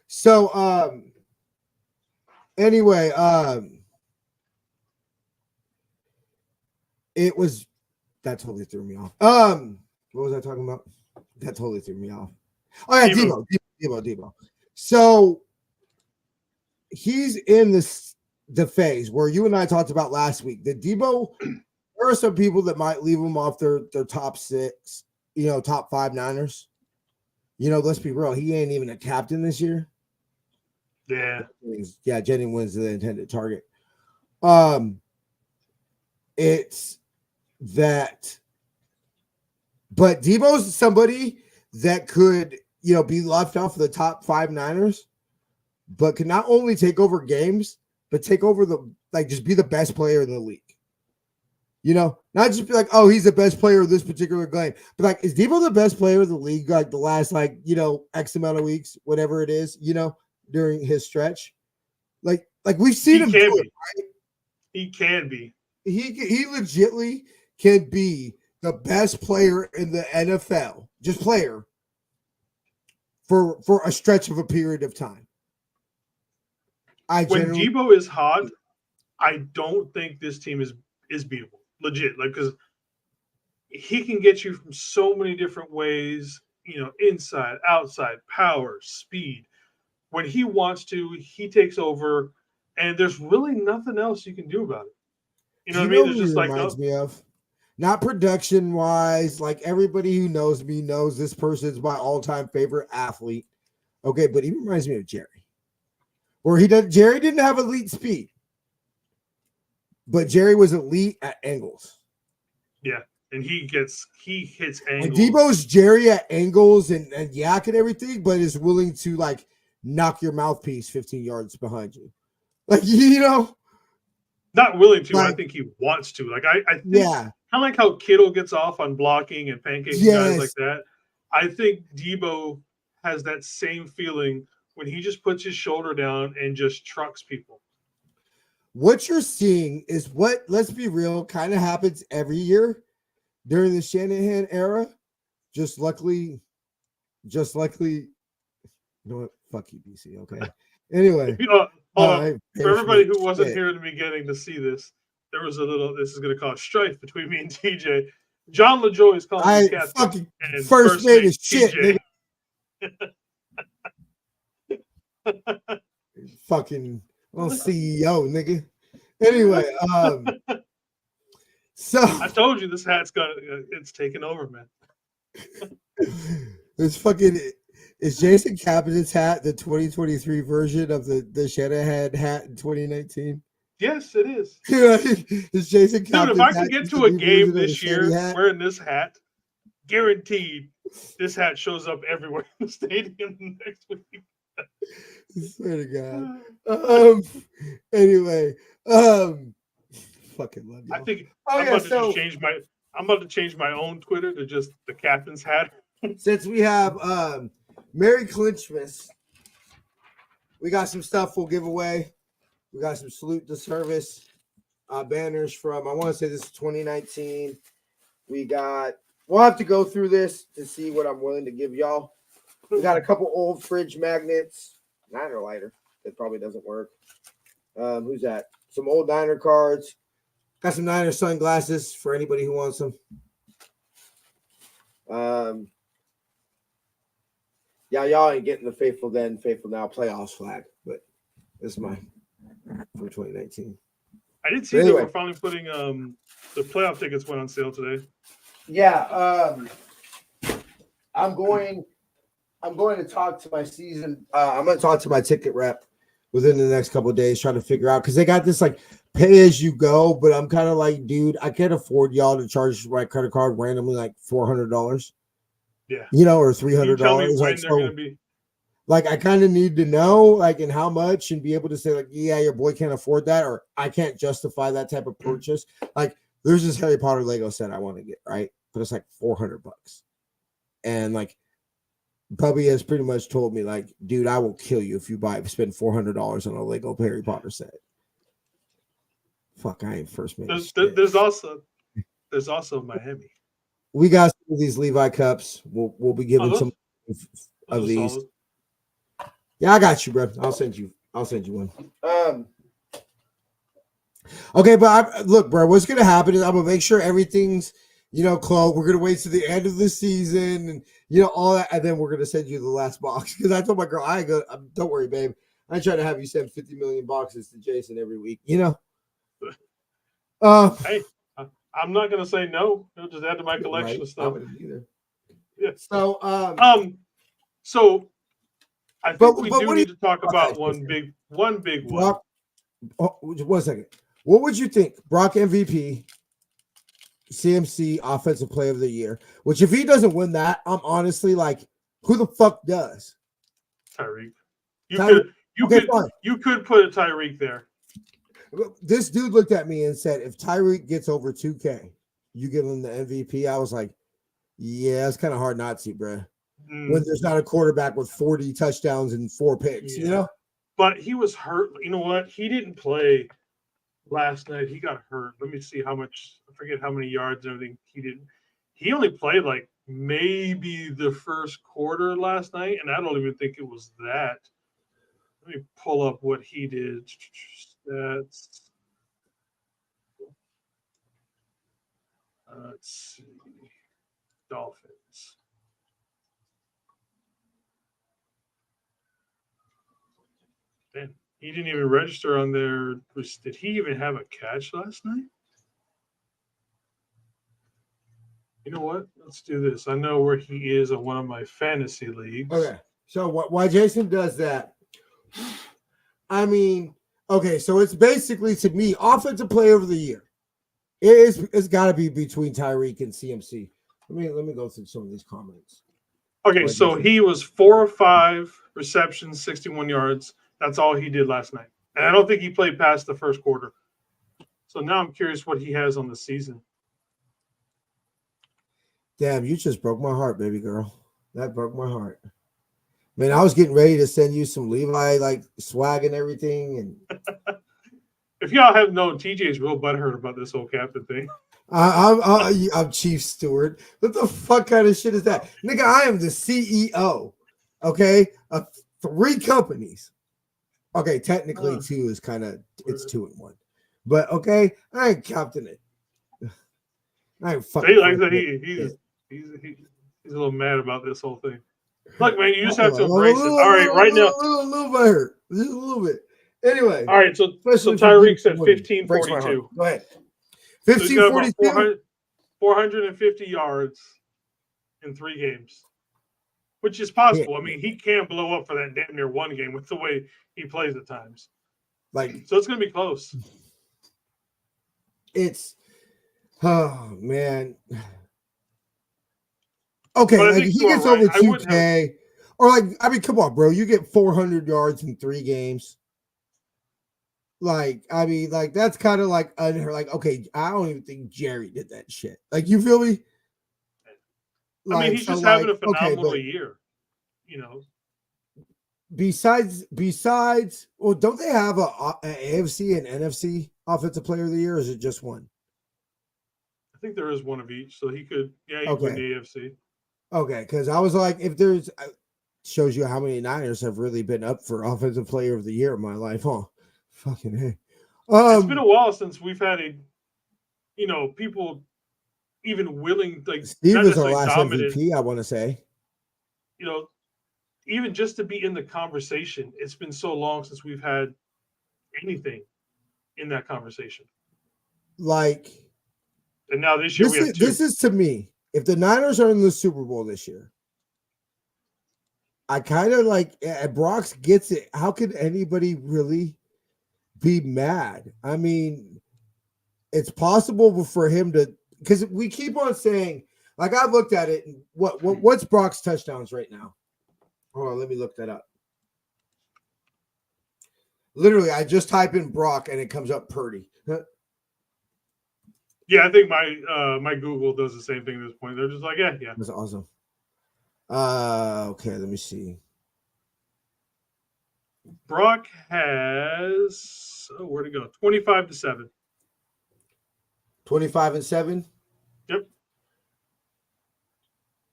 So, anyway, that totally threw me off. What was I talking about? That totally threw me off. Oh yeah, Debo. So he's in the phase where you and I talked about last week. The Debo, there are some people that might leave him off their top 6, top 5 Niners. Let's be real. He ain't even a captain this year. Yeah, Jenny wins the intended target. It's that, but Debo's somebody that could, be left off the top 5 Niners, but can not only take over games, but take over just be the best player in the league. Not just be like, oh, he's the best player of this particular game, but like, is Debo the best player of the league? Like the last, X amount of weeks, whatever it is, during his stretch, like we've seen him do it, right? He can be. He legitimately can be the best player in the NFL, just player for a stretch of a period of time. When Debo is hot, I don't think this team is beatable. Legit, because he can get you from so many different ways, inside, outside, power, speed. When he wants to, he takes over, and there's really nothing else you can do about it. You know what I mean? It's just reminds me of, not production wise, like everybody who knows me knows this person is my all-time favorite athlete. Okay, but he reminds me of Jerry. Jerry didn't have elite speed, but Jerry was elite at angles. Yeah, and he hits angles. And Debo's Jerry at angles and yak and everything, but is willing to knock your mouthpiece 15 yards behind you. Not willing to. I think he wants to. I think kind of like how Kittle gets off on blocking and pancaking guys like that. I think Debo has that same feeling when he just puts his shoulder down and just trucks people. What you're seeing is what, let's be real, kind of happens every year during the Shanahan era. Just luckily, you know what? Fuck you, BC. Okay. Anyway. For everybody who wasn't here in the beginning to see this, there was this is going to cause strife between me and TJ. John LaJoy is calling me captain. Fucking first mate is shit, nigga. Fucking CEO, nigga. Anyway, so I told you this hat's it's taking over, man. Is Jason Captain's hat the 2023 version of the Shanahan hat in 2019? Yes, it is. Is Jason Captain's Dude, if I can get to a game this year wearing this hat, guaranteed this hat shows up everywhere in the stadium next week. I swear to God. Anyway, fucking love you. I think I'm about to change my own Twitter to just the captain's hat. Since we have Merry Clinchmas, we got some stuff we'll give away. We got some salute to service banners from, I want to say this is 2019. We'll have to go through this to see what I'm willing to give y'all. We got a couple old fridge magnets, Niner lighter. That probably doesn't work. Who's that? Some old Niner cards. Got some Niner sunglasses for anybody who wants them. Yeah, y'all ain't getting the faithful then, faithful now playoffs flag, but this is mine for 2019. I did see that we're finally putting the playoff tickets went on sale today. Yeah, I'm going to talk to my season. I'm going to talk to my ticket rep within the next couple of days, trying to figure out, because they got this pay as you go, but I'm kind of like, dude, I can't afford y'all to charge my credit card randomly $400. Yeah, or $300. Like, so Like, I kind of need to know, like, and how much, and be able to say, like, yeah, your boy can't afford that, or I can't justify that type of purchase. Like, there's this Harry Potter Lego set I want to get, right? But it's like $400. And like, Bubby has pretty much told me, like, dude, I will kill you if you spend $400 on a Lego Harry Potter set. Fuck, I ain't first made. There's also Miami. We got some of these Levi cups. We'll be giving some of these. Solid. Yeah, I got you, bro. I'll send you one. Okay, but look, bro, what's gonna happen is I'm gonna make sure everything's, closed. We're gonna wait to the end of the season and all that, and then we're gonna send you the last box. Because I told my girl, don't worry, babe. I try to have you send 50 million boxes to Jason every week. Hey, I'm not gonna say no. I'll just add to my collection of stuff. I wouldn't either. Yeah. So so I think we do need to talk about one big one. Brock, 1 second. What would you think? Brock MVP, CMC Offensive Player of the Year. Which, if he doesn't win that, I'm honestly like, who the fuck does? Tyreek. You could put a Tyreek there. This dude looked at me and said, if Tyreek gets over 2K, you give him the MVP. I was like, yeah, it's kind of hard not to, bro. When there's not a quarterback with 40 touchdowns and 4 picks, But he was hurt. You know what? He didn't play last night. He got hurt. Let me see how much. I forget how many yards and everything he didn't. He only played like maybe the first quarter last night, and I don't even think it was that. Let me pull up what he did. That's let's see. Dolphins. Man, he didn't even register on there. Did he even have a catch last night? You know what? Let's do this. I know where he is in one of my fantasy leagues. Okay. So why Jason does that, I mean, okay, so it's basically, to me, Offensive Player of the Year. It's got to be between Tyreek and CMC. Let me go through some of these comments. Okay, so he was 4 of 5 receptions, 61 yards. That's all he did last night. And I don't think he played past the first quarter. So now I'm curious what he has on the season. Damn, you just broke my heart, baby girl. That broke my heart. Man, I was getting ready to send you some Levi like swag and everything. And if y'all have known, TJ's real butthurt about this whole captain thing. I'm Chief Steward. What the fuck kind of shit is that? Nigga, I am the CEO, okay, of 3 companies. Okay, technically 2 is kind of, it's 2 and 1. But okay, I ain't captain it. I ain't fucking. He's a little mad about this whole thing. Look, man, you just have to embrace it. All right, right now. A little bit hurt. Just a little bit. Anyway. All right, so Tyreek's at 1542. Go ahead. 1542. 450 yards in 3 games, which is possible. Yeah. I mean, he can blow up for that damn near 1 game with the way he plays at times. Like, so it's going to be close. Oh, man. Okay, like he gets over 2K. Or like, I mean, come on, bro. You get 400 yards in 3 games. Like, I mean, like, that's kind of like unheard. Like, okay, I don't even think Jerry did that shit. Like, you feel me? Like, I mean, he's just having a phenomenal year, Besides, well, don't they have a AFC and NFC Offensive Player of the Year, or is it just one? I think there is one of each, so he could, win the AFC. Okay, because I was like, if there's, shows you how many Niners have really been up for Offensive Player of the Year in my life, huh? Fucking hey. It's been a while since we've had people even willing, like, Steve was our last MVP, I want to say. Even just to be in the conversation, it's been so long since we've had anything in that conversation. Like, and now this year we have 2. This is, to me, if the Niners are in the Super Bowl this year, I kind of like, Brox gets it. How could anybody really be mad? I mean, it's possible for him to, because we keep on saying, like, I've looked at it, and what's Brock's touchdowns right now? Hold on, let me look that up. Literally, I just type in Brock and it comes up Purdy. Yeah, I think my Google does the same thing at this point. They're just like, yeah. That's awesome. Okay, let me see. Brock has where'd it go? 25-7. 25-7 Yep.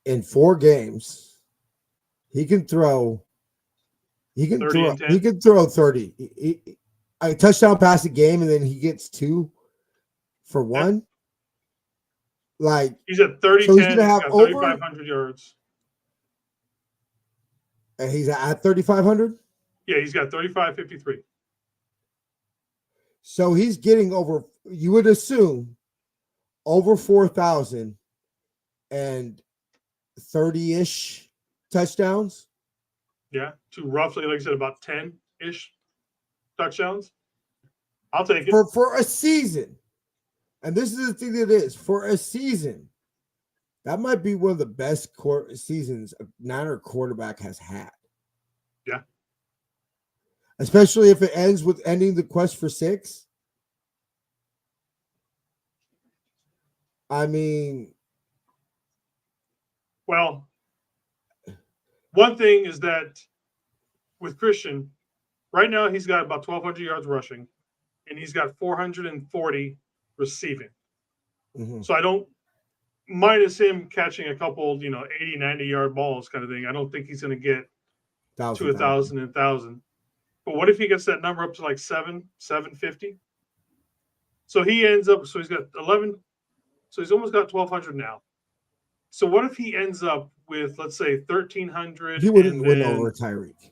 in 4 games. He can throw. He can 30 throw. and 10. He can throw 30. A touchdown pass a game, and then he gets 2 for 1. Like He's at 30, so, he's 10. gonna He's have got over. 3,500 yards. And he's at 3,500. Yeah, he's got 35-53. So he's getting over. You would assume over 4,000 and 30-ish touchdowns. Yeah, to roughly, like I said, about 10-ish touchdowns. I'll take it. For a season. And this is the thing that is for a season. That might be one of the best seasons a Niner quarterback has had. Yeah. Especially if it ends with ending the quest for 6. I mean, well, one thing is that with Christian, right now he's got about 1,200 yards rushing, and he's got 440 receiving. mm-hmm. So I don't, minus him catching a couple, 80, 90-yard balls kind of thing, I don't think he's going to get to 1,000 and 1,000. But what if he gets that number up to like 750? So he ends up, so he's got 11, so he's almost got 1,200 now. So what if he ends up with, let's say, 1,300? He wouldn't win over Tyreek.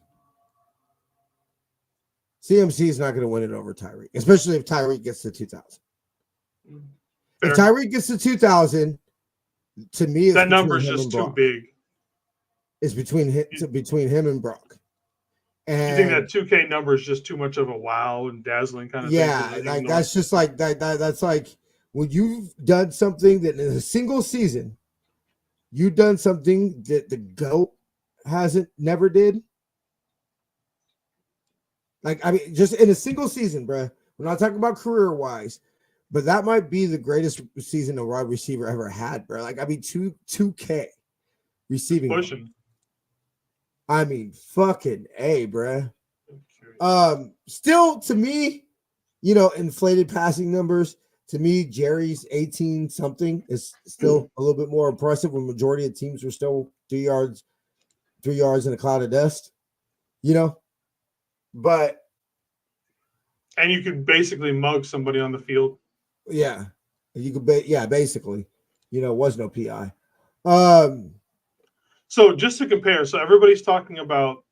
CMC is not going to win it over Tyreek, especially if Tyreek gets to 2,000. If Tyreek gets to 2,000, to me, that number is just too big. It's between him and Brock. And you think that 2K number is just too much of a wow and dazzling kind of thing? Yeah, like that's just like that. That's like when you've done something that in a single season, you've done something that the GOAT never did. Like, I mean, just in a single season, bro. We're not talking about career-wise, but that might be the greatest season a wide receiver ever had, bro. Like, I mean, 2K receiving. Pushing. I mean, fucking A, bro. Still, to me, inflated passing numbers. To me, Jerry's 18-something is still a little bit more impressive when majority of teams were still 3 yards in a cloud of dust, But and you could basically mug somebody on the field. Yeah, you could. Basically, was no PI. So just to compare, so everybody's talking about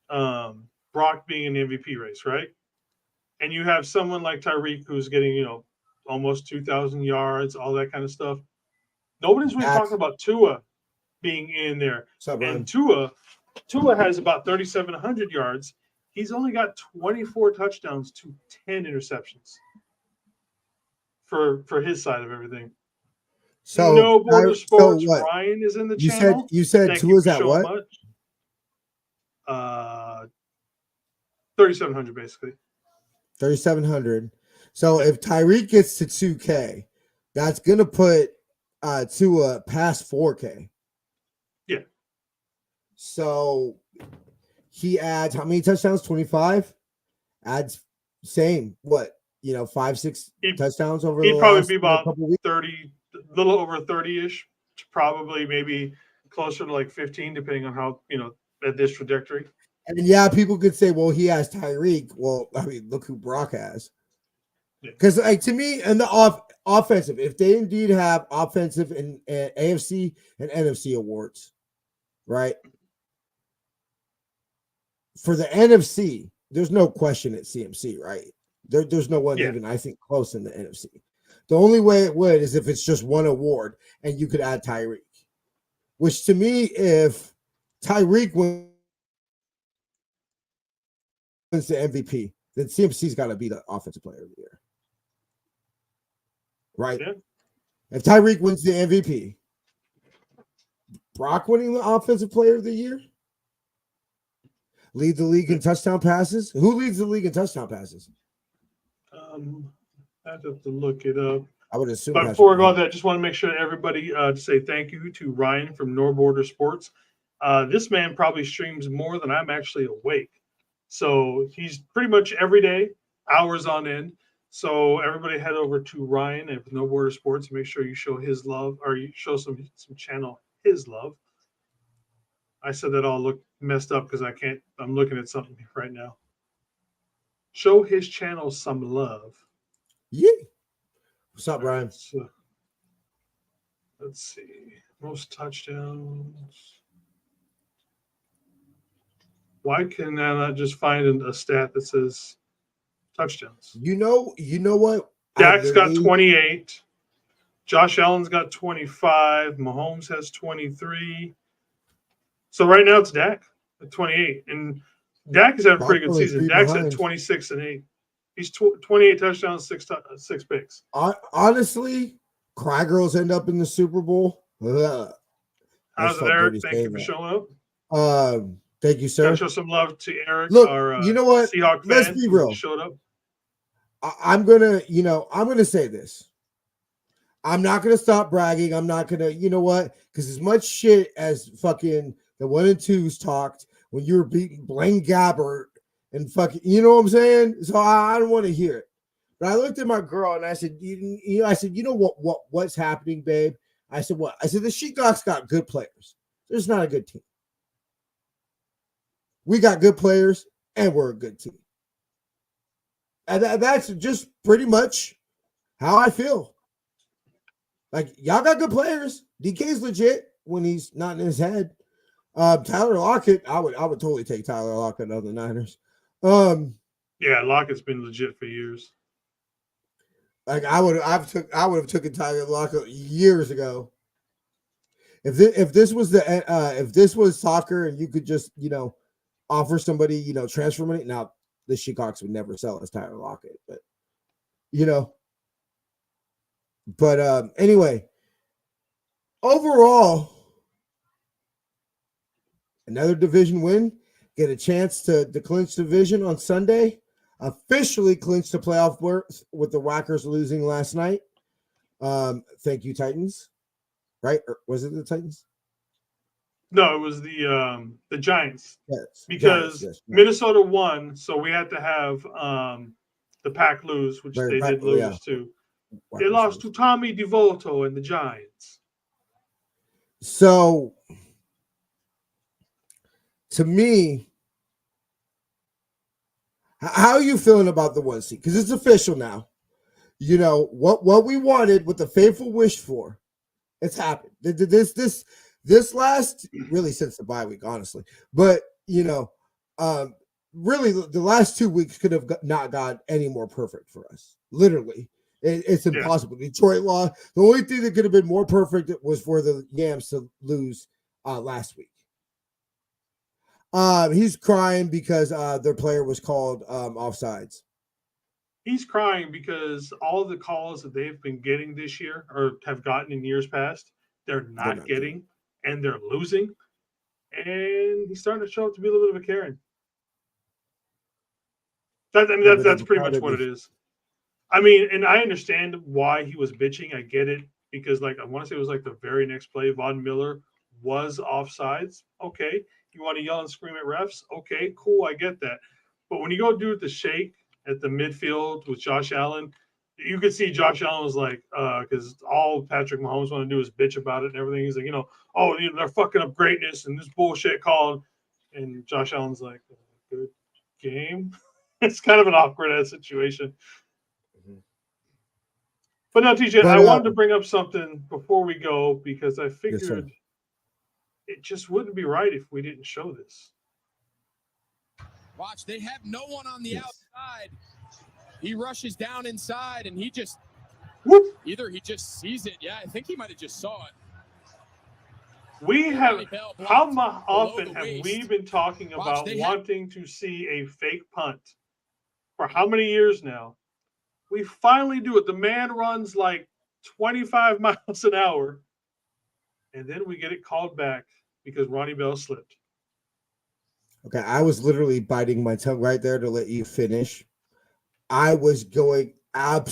Brock being in the MVP race, right? And you have someone like Tyreek who's getting, almost 2,000 yards, all that kind of stuff. Nobody's really talking about Tua being in there. And Tua has about 3,700 yards. He's only got 24 touchdowns to 10 interceptions for his side of everything. So no border sports. So Ryan is in the channel. You said Tua's at what? 3,700 basically. 3,700. So if Tyreek gets to 2K, that's gonna put Tua past 4K. Yeah. So he adds how many touchdowns? 25. Adds same. What 5-6 touchdowns over. He'd probably be about 30, a little over 30-ish. Probably maybe closer to like 15, depending on how at this trajectory. And yeah, people could say, well, he has Tyreek. Well, I mean, look who Brock has. Because to me, and the offensive, if they indeed have offensive and AFC and NFC awards, right? For the NFC, there's no question at CMC, right? There's no one even, I think, close in the NFC. The only way it would is if it's just one award and you could add Tyreek. Which to me, if Tyreek wins the MVP, then CMC's got to be the offensive player of the year. Right? Yeah. If Tyreek wins the MVP, Brock winning the offensive player of the year? lead the league in touchdown passes? Who leads the league in touchdown passes? I have to look it up. I would assume. But before I go on that, I just want to make sure everybody to say thank you to Ryan from No Border Sports. This man probably streams more than I'm actually awake. So he's pretty much every day, hours on end. So everybody head over to Ryan at No Border Sports and make sure you show his love, or you show some channel his love. I said that all look messed up because I'm looking at something right now. Show his channel some love. Yeah. What's up, Ryan? Let's see. Most touchdowns. Why can I not just find a stat that says touchdowns? You know what? Dak's got 28. Josh Allen's got 25. Mahomes has 23. So right now it's Dak at 28. And Dak has had a pretty good season. Dak's at 26-8. He's 28 touchdowns, six picks. Honestly, Cry Girls end up in the Super Bowl. How's it, Eric? Thank you for showing up. Thank you, sir. Gotta show some love to Eric. Look, our, you know what? Seahawk fan. Let's be real. Showed up. I'm gonna say this. I'm not gonna stop bragging. I'm not gonna, you know what? Because as much shit as fucking the 1 and 2s talked when you were beating Blaine Gabbert and fucking, you know what I'm saying? So I don't want to hear it. But I looked at my girl and I said, you know what's happening, babe? I said, what? I said, the Shecocks got good players. There's not a good team. We got good players and we're a good team. And that's just pretty much how I feel. Like, y'all got good players. DK's legit when he's not in his head. Tyler Lockett, I would totally take Tyler Lockett of the Niners. Yeah, Lockett's been legit for years. Like I would have taken Tyler Lockett years ago. If this was soccer and you could just, offer somebody, transfer money. Now the Shecocks would never sell as Tyler Lockett, but anyway, overall, another division win. Get a chance to clinch division on Sunday. Officially clinched the playoff berth with the Whackers losing last night. Thank you, Titans. Right? Or was it the Titans? No, it was the Giants. Yes, because Giants, yes. Minnesota won, so we had to have the Pack lose, which they did lose to. They lost to Tommy DeVoto and the Giants. So, to me, how are you feeling about the 1 seed? Because it's official now. What we wanted, what the faithful wished for, it's happened. This last, really since the bye week, honestly. But, really the last 2 weeks could have not got any more perfect for us. Literally. It's impossible. Yeah. Detroit lost. The only thing that could have been more perfect was for the Yams to lose last week. He's crying because their player was called offsides. He's crying because all of the calls that they've been getting this year or have gotten in years past, they're not getting, and they're losing. And he's starting to show up to be a little bit of a Karen. That's pretty much what it is. I mean, and I understand why he was bitching. I get it because, I want to say it was the very next play, Von Miller was offsides. Okay. You want to yell and scream at refs? Okay, cool. I get that. But when you go do it the shake at the midfield with Josh Allen, you could see Josh Allen was because all Patrick Mahomes want to do is bitch about it and everything. He's like, they're fucking up greatness and this bullshit call. And Josh Allen's like, good game. It's kind of an awkward situation. Mm-hmm. But now, TJ, I wanted to bring up something before we go because I figured it just wouldn't be right if we didn't show this. Watch, they have no one on the outside. He rushes down inside, and he just either he just sees it. Yeah, I think he might have just saw it. How often have we been talking about wanting to see a fake punt? For how many years now? We finally do it. The man runs 25 miles an hour, and then we get it called back because Ronnie Bell slipped. Okay, I was literally biting my tongue right there to let you finish. I was going like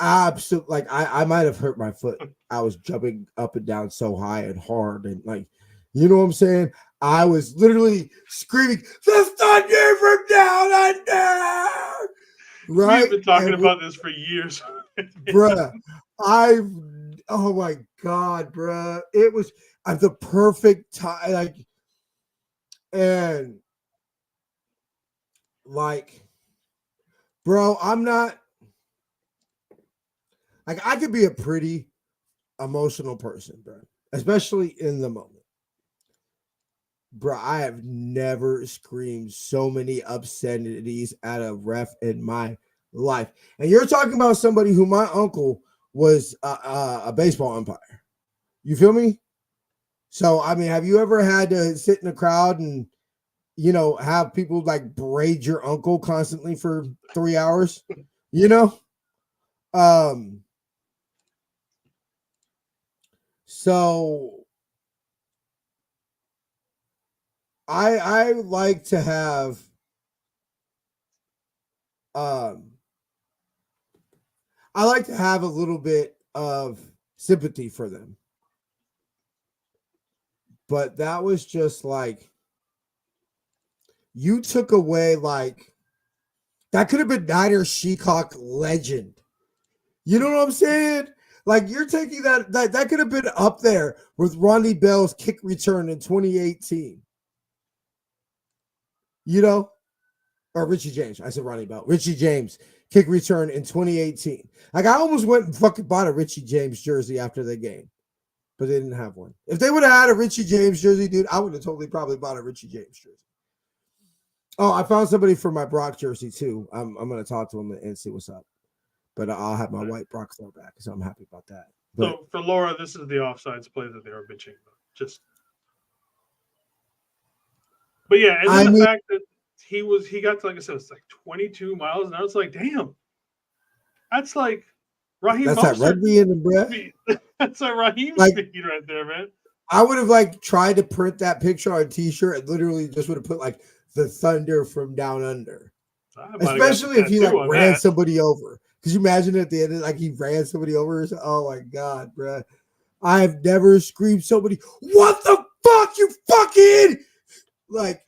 I might have hurt my foot. I was jumping up and down so high and hard and like, you know what I'm saying? I was literally screaming, "The thunder from down under!" We have Right? been talking And about this for years. bruh, oh my god, bruh, it was at the perfect time, like, and like, bro, I'm not like I could be a pretty emotional person, bro, especially in the moment. Bro, I have never screamed so many obscenities at a ref in my life. And you're talking about somebody who my uncle was a baseball umpire. You feel me? So, I mean, have you ever had to sit in a crowd and, have people like braid your uncle constantly for 3 hours? You know? Um, so I like to have um I like to have a little bit of sympathy for them. But that was just like you took away like that could have been Niner Shecock legend. You know what I'm saying? Like you're taking that could have been up there with Ronnie Bell's kick return in 2018. You know? Or Richie James. I said Ronnie Bell. Richie James kick return in 2018. Like I almost went and fucking bought a Richie James jersey after the game, but they didn't have one. If they would have had a Richie James jersey, dude, I would have totally probably bought a Richie James jersey. Oh, I found somebody for my Brock jersey too. I'm gonna talk to him and see what's up. But I'll have my white Brock throwback, so I'm happy about that. But, So for Laura, this is the offsides play that they were bitching about. But yeah, and then the fact that he got to, like I said, it's like 22 miles an hour. It's like, damn, that's like Raheem. That's that rugby in the breath. That's like Raheem speed right there, man. I would have like tried to print that picture on a T-shirt and literally just would have put like the thunder from down under. Especially if he like ran somebody over. Could you imagine at the end of like he ran somebody over? Oh my god, bro. I have never screamed somebody, what the fuck, you fucking like,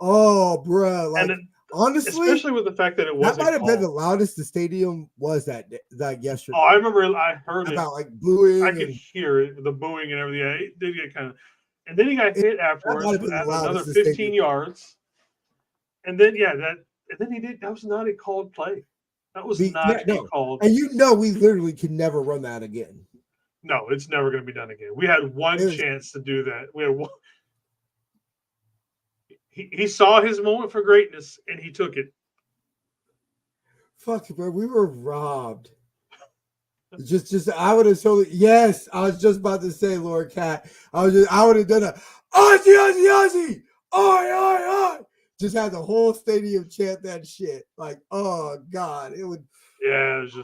oh bro. Like honestly, especially with the fact that it was that might have been the loudest the stadium was that day, like yesterday. Oh, I remember I heard about like booing. I could hear it, the booing and everything. Yeah, it did get kind of, and then he got hit afterwards at another 15 yards. And then and then he did. That was not a called play. That was not a called. And we literally can never run that again. No, it's never going to be done again. We had one chance to do that. We had one. He saw his moment for greatness and he took it. Fuck, bro, we were robbed. Just I would have totally yes. I was just about to say, Lord Cat. I would have done a Ozzy, oi. Just had the whole stadium chant that shit. Like, oh god, it would. Yeah, it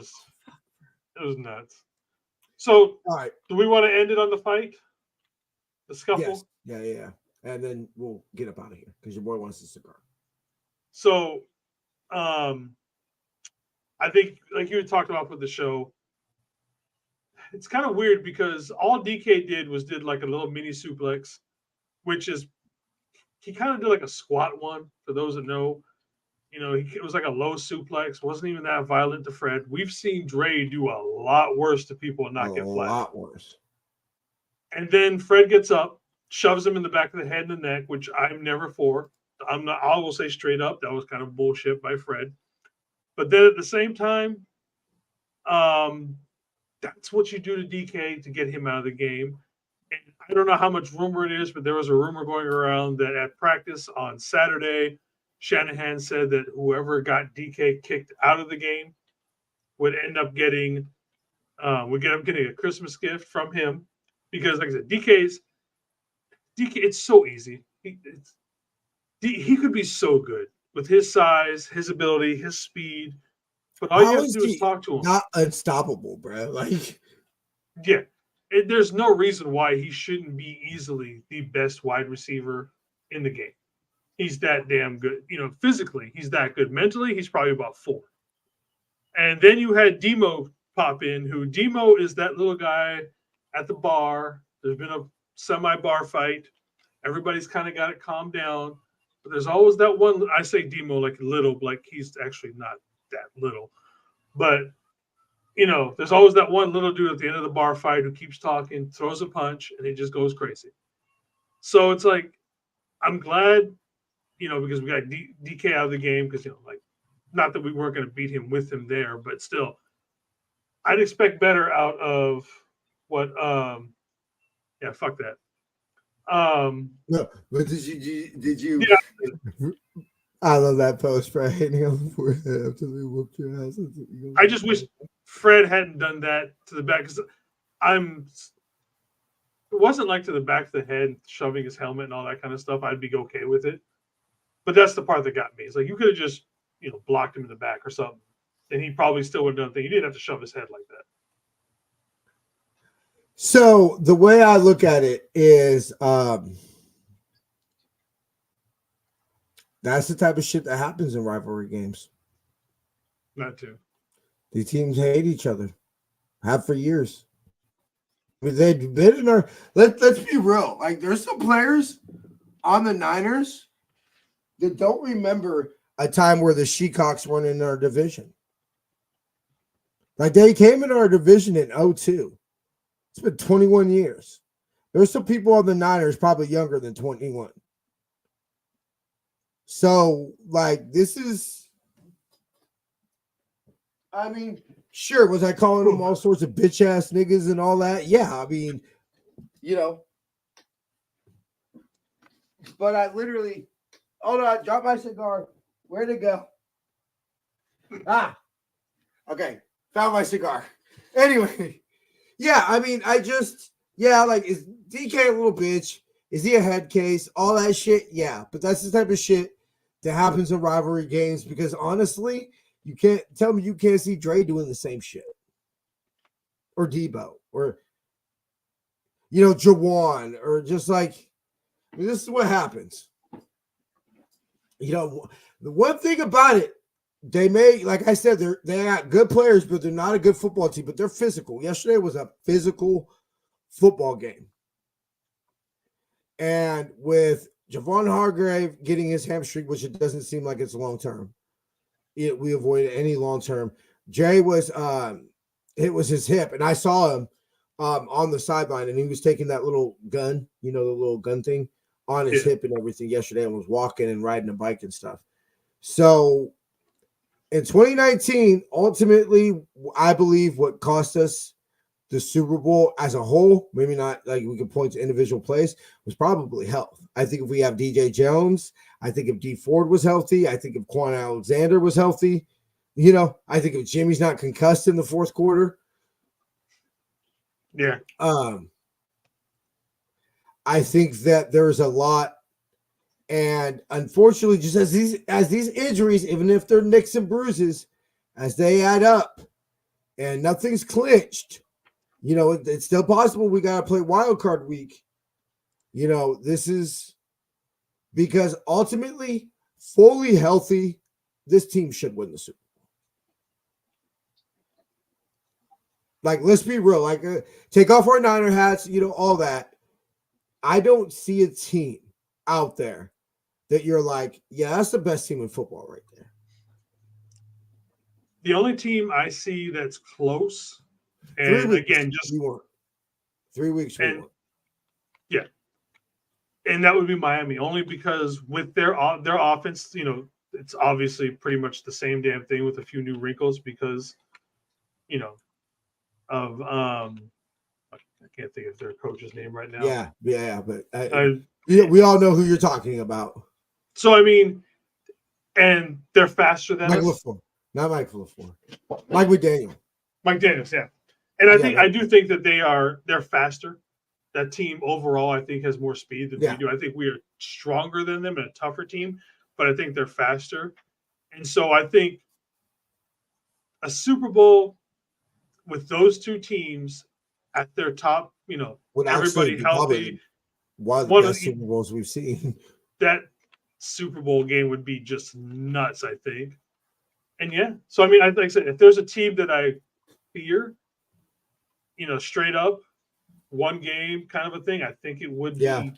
was nuts. So, all right, do we want to end it on the fight, the scuffle? Yes. Yeah, and then we'll get up out of here because your boy wants a cigar. So, I think like you had talked about with the show, it's kind of weird because all DK did like a little mini suplex, which is he kind of did like a squat one for those that know. It was like a low suplex, wasn't even that violent to Fred. We've seen Dre do a lot worse to people and not get flat. A lot worse. And then Fred gets up, shoves him in the back of the head and the neck, which I'm never for. I will say straight up, that was kind of bullshit by Fred. But then at the same time, that's what you do to DK to get him out of the game. And I don't know how much rumor it is, but there was a rumor going around that at practice on Saturday, Shanahan said that whoever got DK kicked out of the game would end up getting a Christmas gift from him because, like I said, DK. It's so easy. He could be so good with his size, his ability, his speed. But all you have to do is talk to him. Not unstoppable, bro. Like, yeah, there's no reason why he shouldn't be easily the best wide receiver in the game. He's that damn good. Physically, he's that good. Mentally, he's probably about 4. And then you had Demo pop in, who Demo is that little guy at the bar. There's been a semi-bar fight. Everybody's kind of got it calmed down. But there's always that one. I say Demo like little, like he's actually not that little. But, there's always that one little dude at the end of the bar fight who keeps talking, throws a punch, and he just goes crazy. So it's like, I'm glad, because we got DK out of the game because, not that we weren't going to beat him with him there, but still, I'd expect better out of what, fuck that. No, but did you? Yeah. I love that post, Fred, hitting on the forehead after they whooped your ass. I just wish Fred hadn't done that to the back, because it wasn't like to the back of the head, shoving his helmet and all that kind of stuff. I'd be okay with it. But that's the part that got me. It's like, you could have just, blocked him in the back or something, and he probably still would have done things. You didn't have to shove his head like that. So the way I look at it is, that's the type of shit that happens in rivalry games. Not to. These teams hate each other. Have for years. I mean, they've been in our. Let's be real. Like, there's some players on the Niners that don't remember a time where the Shecocks weren't in our division. Like, they came in our division in 2002. It's been 21 years. There's some people on the Niners probably younger than 21. So, like, this is, I mean, sure, was I calling them all sorts of bitch ass niggas and all that? Yeah, I mean, but I literally, hold on, I dropped my cigar. Where'd it go? Okay, found my cigar. Anyway, yeah, I mean, like, is DK a little bitch? Is he a head case? All that shit, yeah, but that's the type of shit that happens in rivalry games, because honestly, you can't tell me you can't see Dre doing the same shit. Or Debo. Or, Jawan. Or just like, I mean, this is what happens. The one thing about it, they may, like I said, they got good players, but they're not a good football team, but they're physical. Yesterday was a physical football game. And with Javon Hargrave getting his hamstring, which it doesn't seem like it's long-term. We avoided any long-term. Jay was, it was his hip, and I saw him on the sideline, and he was taking that little gun, the little gun thing on his hip and everything yesterday, and was walking and riding a bike and stuff. So in 2019, ultimately, I believe what cost us the Super Bowl as a whole, maybe not like we can point to individual plays, was probably health. I think if we have DJ Jones, I think if D Ford was healthy, I think if Quan Alexander was healthy, I think if Jimmy's not concussed in the fourth quarter. Yeah. I think that there's a lot, and unfortunately, just as these injuries, even if they're nicks and bruises, as they add up and nothing's clinched, it's still possible we got to play wild card week. This is because ultimately, fully healthy, this team should win the Super Bowl. Like, let's be real. Like, take off our Niner hats, all that. I don't see a team out there that you're like, yeah, that's the best team in football right there. The only team I see that's close, and again, just 3 weeks. Yeah, and that would be Miami, only because with their offense, it's obviously pretty much the same damn thing with a few new wrinkles because, of I can't think of their coach's name right now. Yeah, but we all know who you're talking about. So I mean, and they're faster than Mike us. LaFleur. Not Mike LaFleur. Mike McDaniel. Mike Daniels, yeah. And I do think that they're faster. That team overall, I think, has more speed than we do. I think we are stronger than them and a tougher team, but I think they're faster. And so I think a Super Bowl with those two teams at their top, everybody healthy. One of the best Super Bowls we've seen. that Super Bowl game would be just nuts, I think. And yeah, so I mean, like I said, if there's a team that I fear, straight up one game kind of a thing, I think it would be the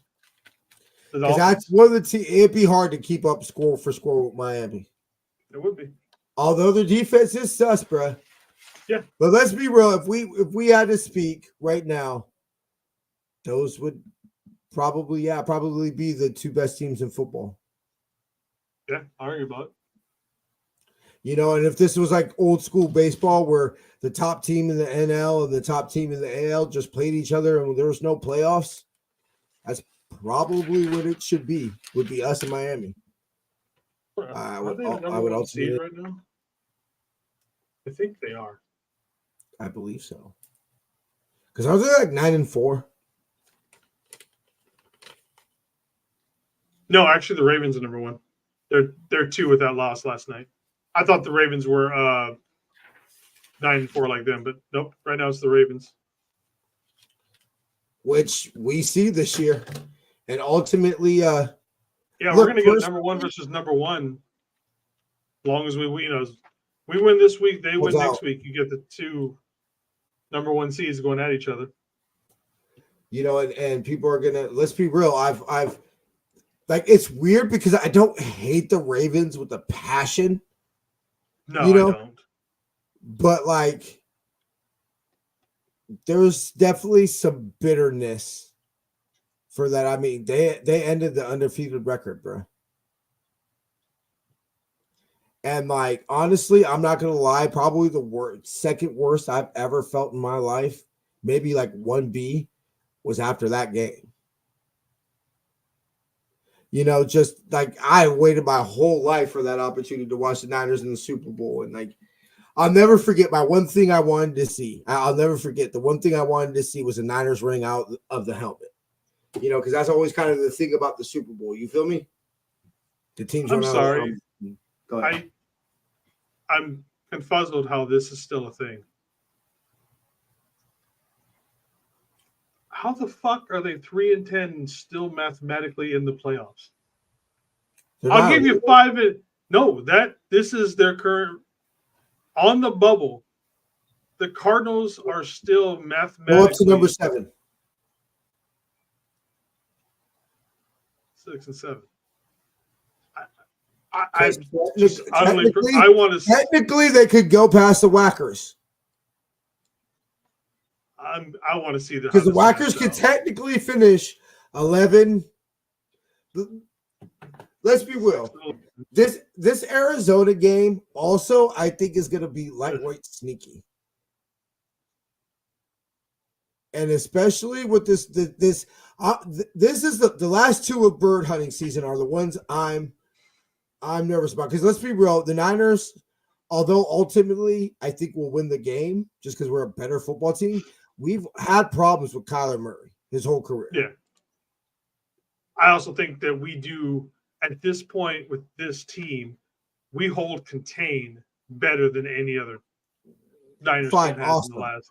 because Dolphins. that's one of the teams. It'd be hard to keep up score for score with Miami. It would be. Although their defense is sus, bro. Yeah. But let's be real. If we had to speak right now, those would probably be the two best teams in football. Yeah, I argue about it. And if this was like old school baseball where the top team in the NL and the top team in the AL just played each other and there was no playoffs, that's probably what it should be. Would be us in Miami. Are they the number one seed right now? I think they are. I believe so. Because are they like 9-4? No, actually, the Ravens are number one. They're 2 with that loss last night. I thought the Ravens were 9-4 like them, but nope. Right now it's the Ravens, which we see this year, and ultimately, we're going to get number one versus number one. As long as we win this week, they win next week. You get the 2 number one seeds going at each other. And people are gonna. Let's be real. I've like it's weird because I don't hate the Ravens with a passion. No, I don't. But like, there's definitely some bitterness for that. I mean, they ended the undefeated record, bro. And like, honestly, I'm not gonna lie, probably the second worst I've ever felt in my life, maybe like 1B, was after that game. Just like I waited my whole life for that opportunity to watch the Niners in the Super Bowl. And like, I'll never forget my one thing I wanted to see. I'll never forget the one thing I wanted to see was the Niners ring out of the helmet. Because that's always kind of the thing about the Super Bowl. You feel me? The teams. I'm sorry. Go ahead. I'm confuzzled how this is still a thing. How the fuck are they 3-10 and still mathematically in the playoffs? I'll give you 5. No, this is their current on the bubble. The Cardinals are still mathematically. Go up to number 7. 6 and 7. Technically, they could go past the Whackers. I want to see that because the Whackers could technically finish 11. Let's be real. This Arizona game also, I think, is going to be lightweight sneaky, and especially with this is the last 2 of bird hunting season are the ones I'm nervous about, because let's be real, the Niners, although ultimately I think we'll win the game just because we're a better football team, we've had problems with Kyler Murray his whole career. Yeah. I also think that we do, at this point with this team, we hold contain better than any other Niners team has in the last.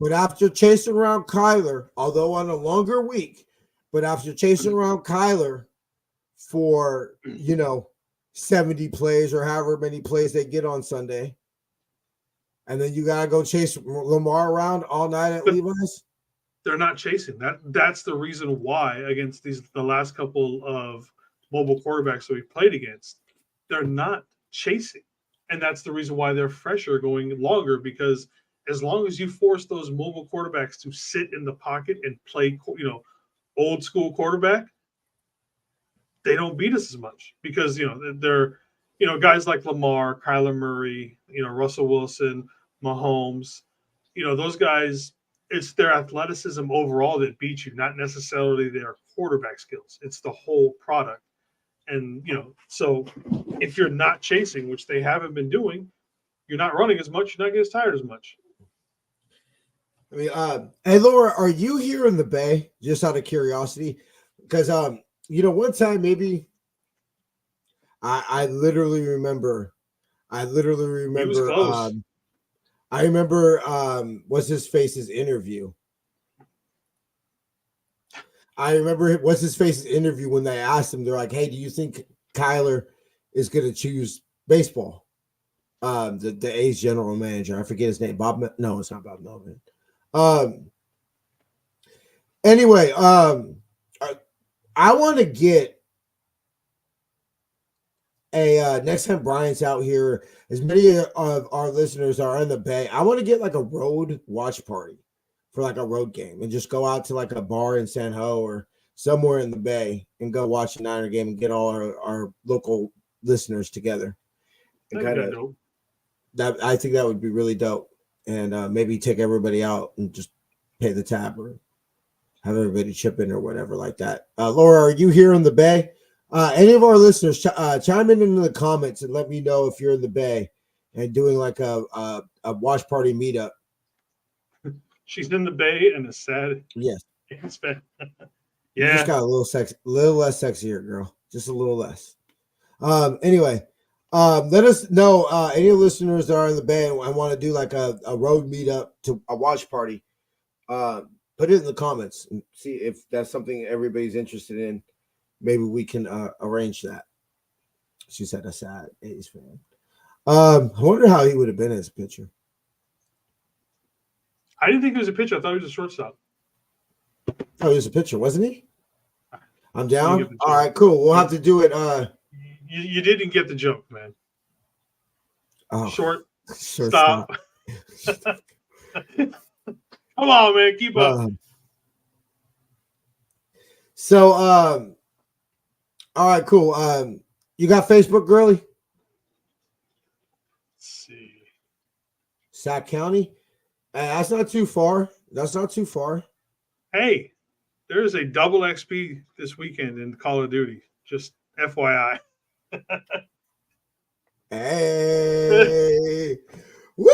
But after chasing around Kyler, although on a longer week, but after chasing around Kyler for, 70 plays or however many plays they get on Sunday, and then you got to go chase Lamar around all night at Levi's? They're not chasing. That's the reason why against the last couple of mobile quarterbacks that we played against, they're not chasing. And that's the reason why they're fresher going longer, because as long as you force those mobile quarterbacks to sit in the pocket and play, old school quarterback, they don't beat us as much, because, they're, guys like Lamar, Kyler Murray, Russell Wilson, Mahomes, those guys, it's their athleticism overall that beats you, not necessarily their quarterback skills. It's the whole product. And, so if you're not chasing, which they haven't been doing, you're not running as much, you're not getting as tired as much. I mean, hey, Laura, are you here in the Bay? Just out of curiosity, because one time maybe I literally remember. I remember what's his face's interview. I remember what's his face's interview when they asked him, they're like, "Hey, do you think Kyler is going to choose baseball?" The A's general manager, I forget his name. No, it's not Bob Melvin. Um. Anyway, I want to get a next time Brian's out here. As many of our listeners are in the Bay, I want to get like a road watch party for like a road game and just go out to like a bar in San Ho or somewhere in the Bay and go watch a Niner game and get all our local listeners together and kind of that. I think that would be really dope, and maybe take everybody out and just pay the tab or have everybody chip in or whatever like that. Laura, are you here in the Bay? Any of our listeners, chime in the comments and let me know if you're in the Bay and doing like a watch party meetup. She's in the Bay and it's sad. Yes. Yeah. You just got a little less sexier, girl. Just a little less. Anyway, let us know any listeners that are in the Bay and want to do like a road meetup to a watch party. Put it in the comments and see if that's something everybody's interested in. Maybe we can arrange that. She said a sad A's fan. I wonder how he would have been as a pitcher. I didn't think he was a pitcher. I thought he was a shortstop. Oh, he was a pitcher, wasn't he? I'm down. All right, cool. We'll have to do it. You didn't get the joke, man. Oh, short stop. Come on, man. Keep up. All right, cool. You got Facebook, girly? Let's see. Sac County? That's not too far. Hey, there's a double XP this weekend in Call of Duty. Just FYI. Hey. Woo!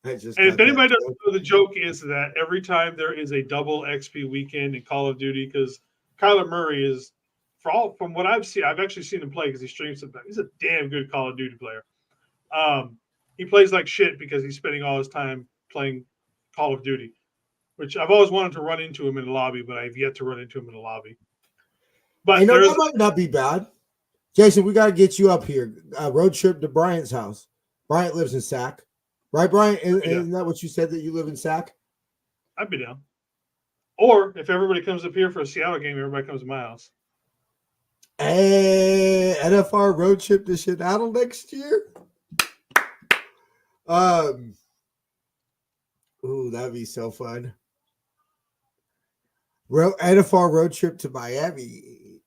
And if anybody doesn't know, the joke is that every time there is a double XP weekend in Call of Duty, because Kyler Murray is, from what I've seen, I've actually seen him play because he streams sometimes. He's a damn good Call of Duty player. He plays like shit because he's spending all his time playing Call of Duty, which I've always wanted to run into him in the lobby, but I've yet to run into him in the lobby. But that might not be bad. Jason, we got to get you up here. Road trip to Bryant's house. Bryant lives in Sac. Right, Brian? Isn't that what you said, that you live in Sac? I'd be down. Or if everybody comes up here for a Seattle game, everybody comes to my house. Hey, NFR road trip to Seattle next year? Ooh, that'd be so fun. NFR road trip to Miami.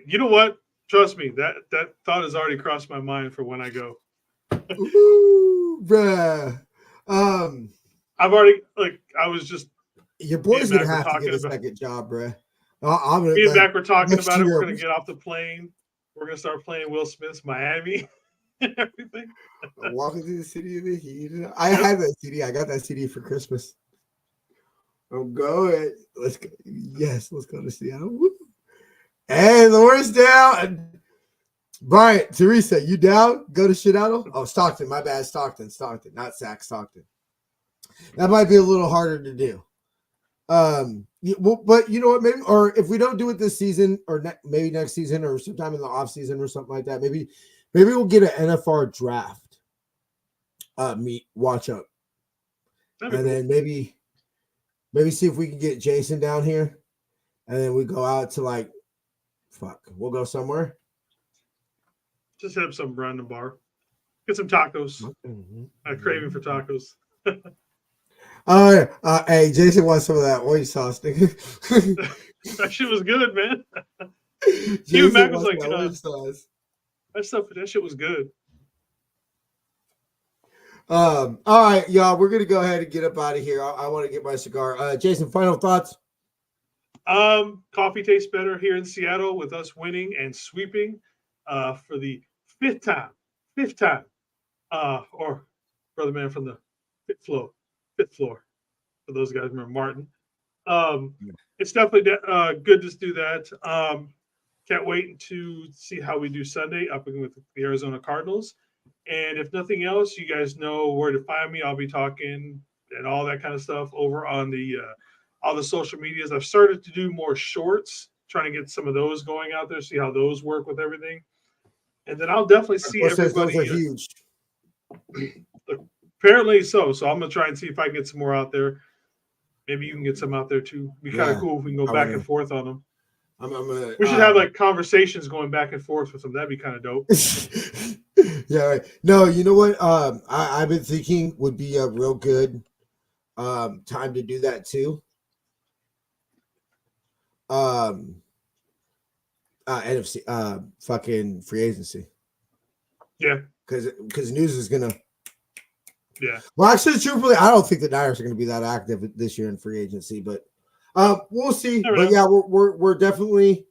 You know what? Trust me, that thought has already crossed my mind for when I go. Ooh, bruh. I've already, I was just. Your boy's gonna have to get a second job, bruh. I'm gonna. Me and Zach were talking about it. We're gonna get off the plane. We're gonna start playing Will Smith's Miami and everything. Walking through the city of the heat. I had that CD. I got that CD for Christmas. I'm going. Let's go. Yes, let's go to Seattle. Woo. And Laura's down. Brian, Teresa, you down? Go to Seattle? Oh, Stockton. My bad. Stockton, not Sac, Stockton. That might be a little harder to do. But you know what? Maybe, or if we don't do it this season, or maybe next season, or sometime in the off season, or something like that, maybe we'll get an NFR draft. Watch up, and then maybe see if we can get Jason down here, and then we go out to we'll go somewhere. Just hit up some random bar, get some tacos. Mm-hmm. I'm craving for tacos. Hey, Jason wants some of that oil sauce, nigga. That shit was good, man. Jason Mac was like, sauce. That shit was good. All right, y'all, we're gonna go ahead and get up out of here. I want to get my cigar. Jason, final thoughts? Coffee tastes better here in Seattle with us winning and sweeping for the fifth time. Or brother man from the fifth floor. For those guys remember Martin. It's definitely good to do that. Can't wait to see how we do Sunday up with the Arizona Cardinals. And if nothing else, you guys know where to find me. I'll be talking and all that kind of stuff over on the all the social medias. I've started to do more shorts, trying to get some of those going out there, see how those work with everything. And then I'll definitely see everybody. Those are huge. Apparently so. So I'm going to try and see if I can get some more out there. Maybe you can get some out there too. It'd be kind of cool if we can go back and forth on them. We should have like conversations going back and forth with them. That'd be kind of dope. Yeah, right. No, you know what? I've been thinking would be a real good time to do that too. NFC, fucking free agency. Yeah, because news is gonna. Yeah. Well, actually, truthfully, I don't think the Niners are going to be that active this year in free agency, but we'll see. But yeah, we're definitely.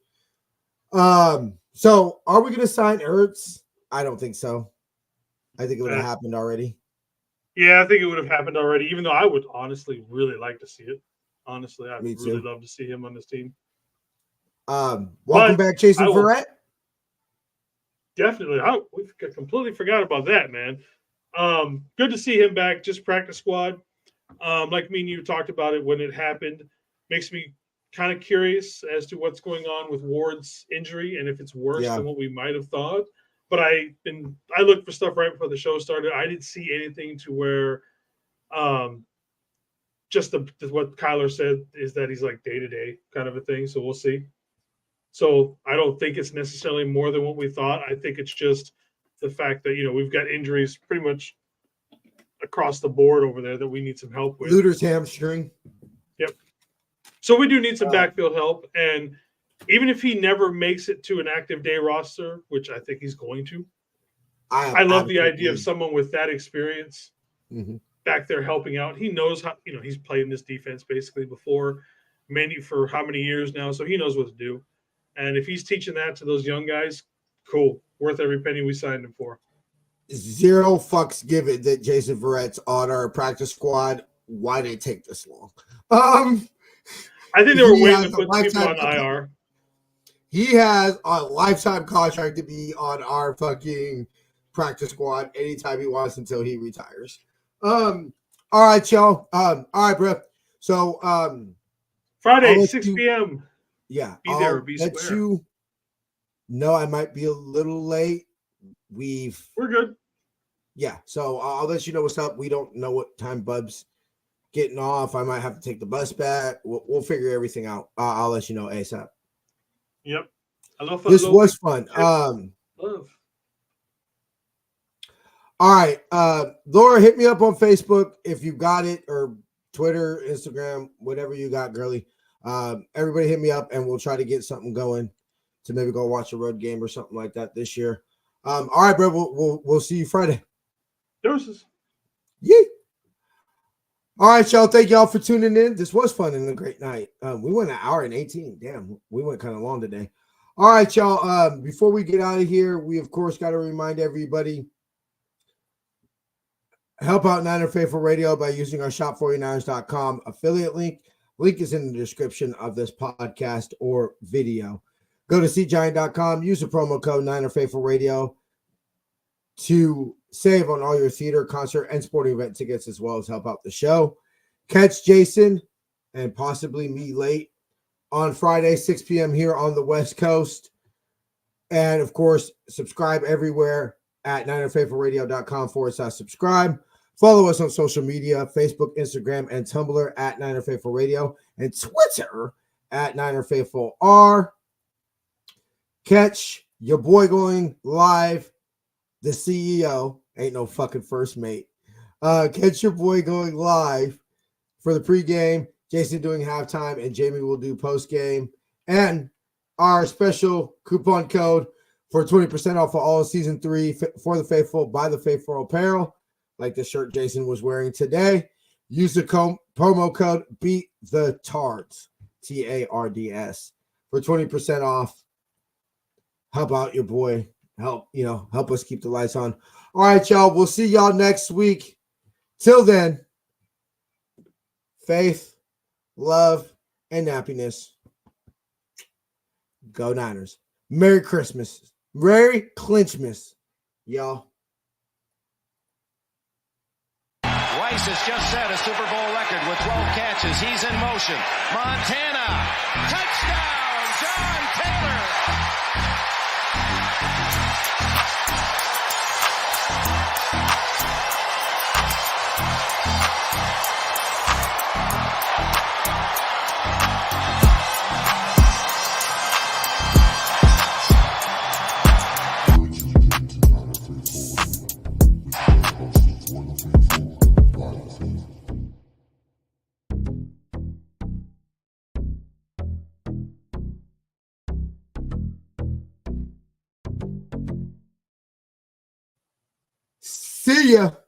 So, are we going to sign Ertz? I don't think so. I think it would have happened already. Yeah, I think it would have happened already. Even though I would honestly really like to see it. Honestly, I'd really love to see him on this team. Welcome back, Jason Verrett. Definitely, we completely forgot about that, man. Good to see him back. Just practice squad. Like me and you talked about it when it happened. Makes me kind of curious as to what's going on with Ward's injury and if it's worse than what we might have thought. But I looked for stuff right before the show started. I didn't see anything to where, just what Kyler said is that he's like day-to-day kind of a thing. So we'll see. So I don't think it's necessarily more than what we thought. I think it's just the fact that, we've got injuries pretty much across the board over there that we need some help with. Luter's hamstring. Yep. So we do need some backfield help. And even if he never makes it to an active day roster, which I think he's going to, I love the idea of someone with that experience back there helping out. He knows how, he's played in this defense basically before, for how many years now. So he knows what to do. And if he's teaching that to those young guys, cool. Worth every penny we signed him for. Zero fucks given that Jason Verrett's on our practice squad. Why did it take this long? I think they were waiting to put people on IR. He has a lifetime contract to be on our fucking practice squad anytime he wants until he retires. All right, y'all. All right, bro. So Friday, 6 p.m. Yeah. Be there or be square. No, I might be a little late. We're good. Yeah, so I'll let you know what's up. We don't know what time Bub's getting off. I might have to take the bus back. We'll figure everything out. I'll let you know ASAP. Yep. This was fun. Love. All right. Laura, hit me up on Facebook if you got it, or Twitter, Instagram, whatever you got, girly. Everybody hit me up and we'll try to get something going to maybe go watch a road game or something like that this year. All right, bro. We'll see you Friday. Deuces. Yeah. All right, y'all. Thank y'all for tuning in. This was fun and a great night. We went an hour and 18. Damn, we went kind of long today. All right, y'all. Before we get out of here, we of course got to remind everybody, help out Niner Faithful Radio by using our shop49ers.com affiliate link. Link is in the description of this podcast or video. Go to seatgiant.com, use the promo code Niner Faithful Radio to save on all your theater, concert, and sporting event tickets, as well as help out the show. Catch Jason and possibly me late on Friday, 6 p.m. here on the West Coast. And, of course, subscribe everywhere at NinerFaithfulRadio.com/subscribe. Follow us on social media, Facebook, Instagram, and Tumblr at Niner Faithful Radio, and Twitter at Niner Faithful R. Catch your boy going live, the CEO, ain't no fucking first mate. Catch your boy going live for the pregame, Jason doing halftime, and Jamie will do postgame. And our special coupon code for 20% off of all season 3 for the Faithful by the Faithful Apparel, like the shirt Jason was wearing today. Use the promo code Beat the Tards, TARDS, for 20% off. Help out your boy. Help us keep the lights on. All right, y'all. We'll see y'all next week. Till then, faith, love, and happiness. Go Niners. Merry Christmas. Merry Clinchmas, y'all. Rice has just set a Super Bowl record with 12 catches. catches. He's in motion. Montana. Touchdown, John Taylor. See ya.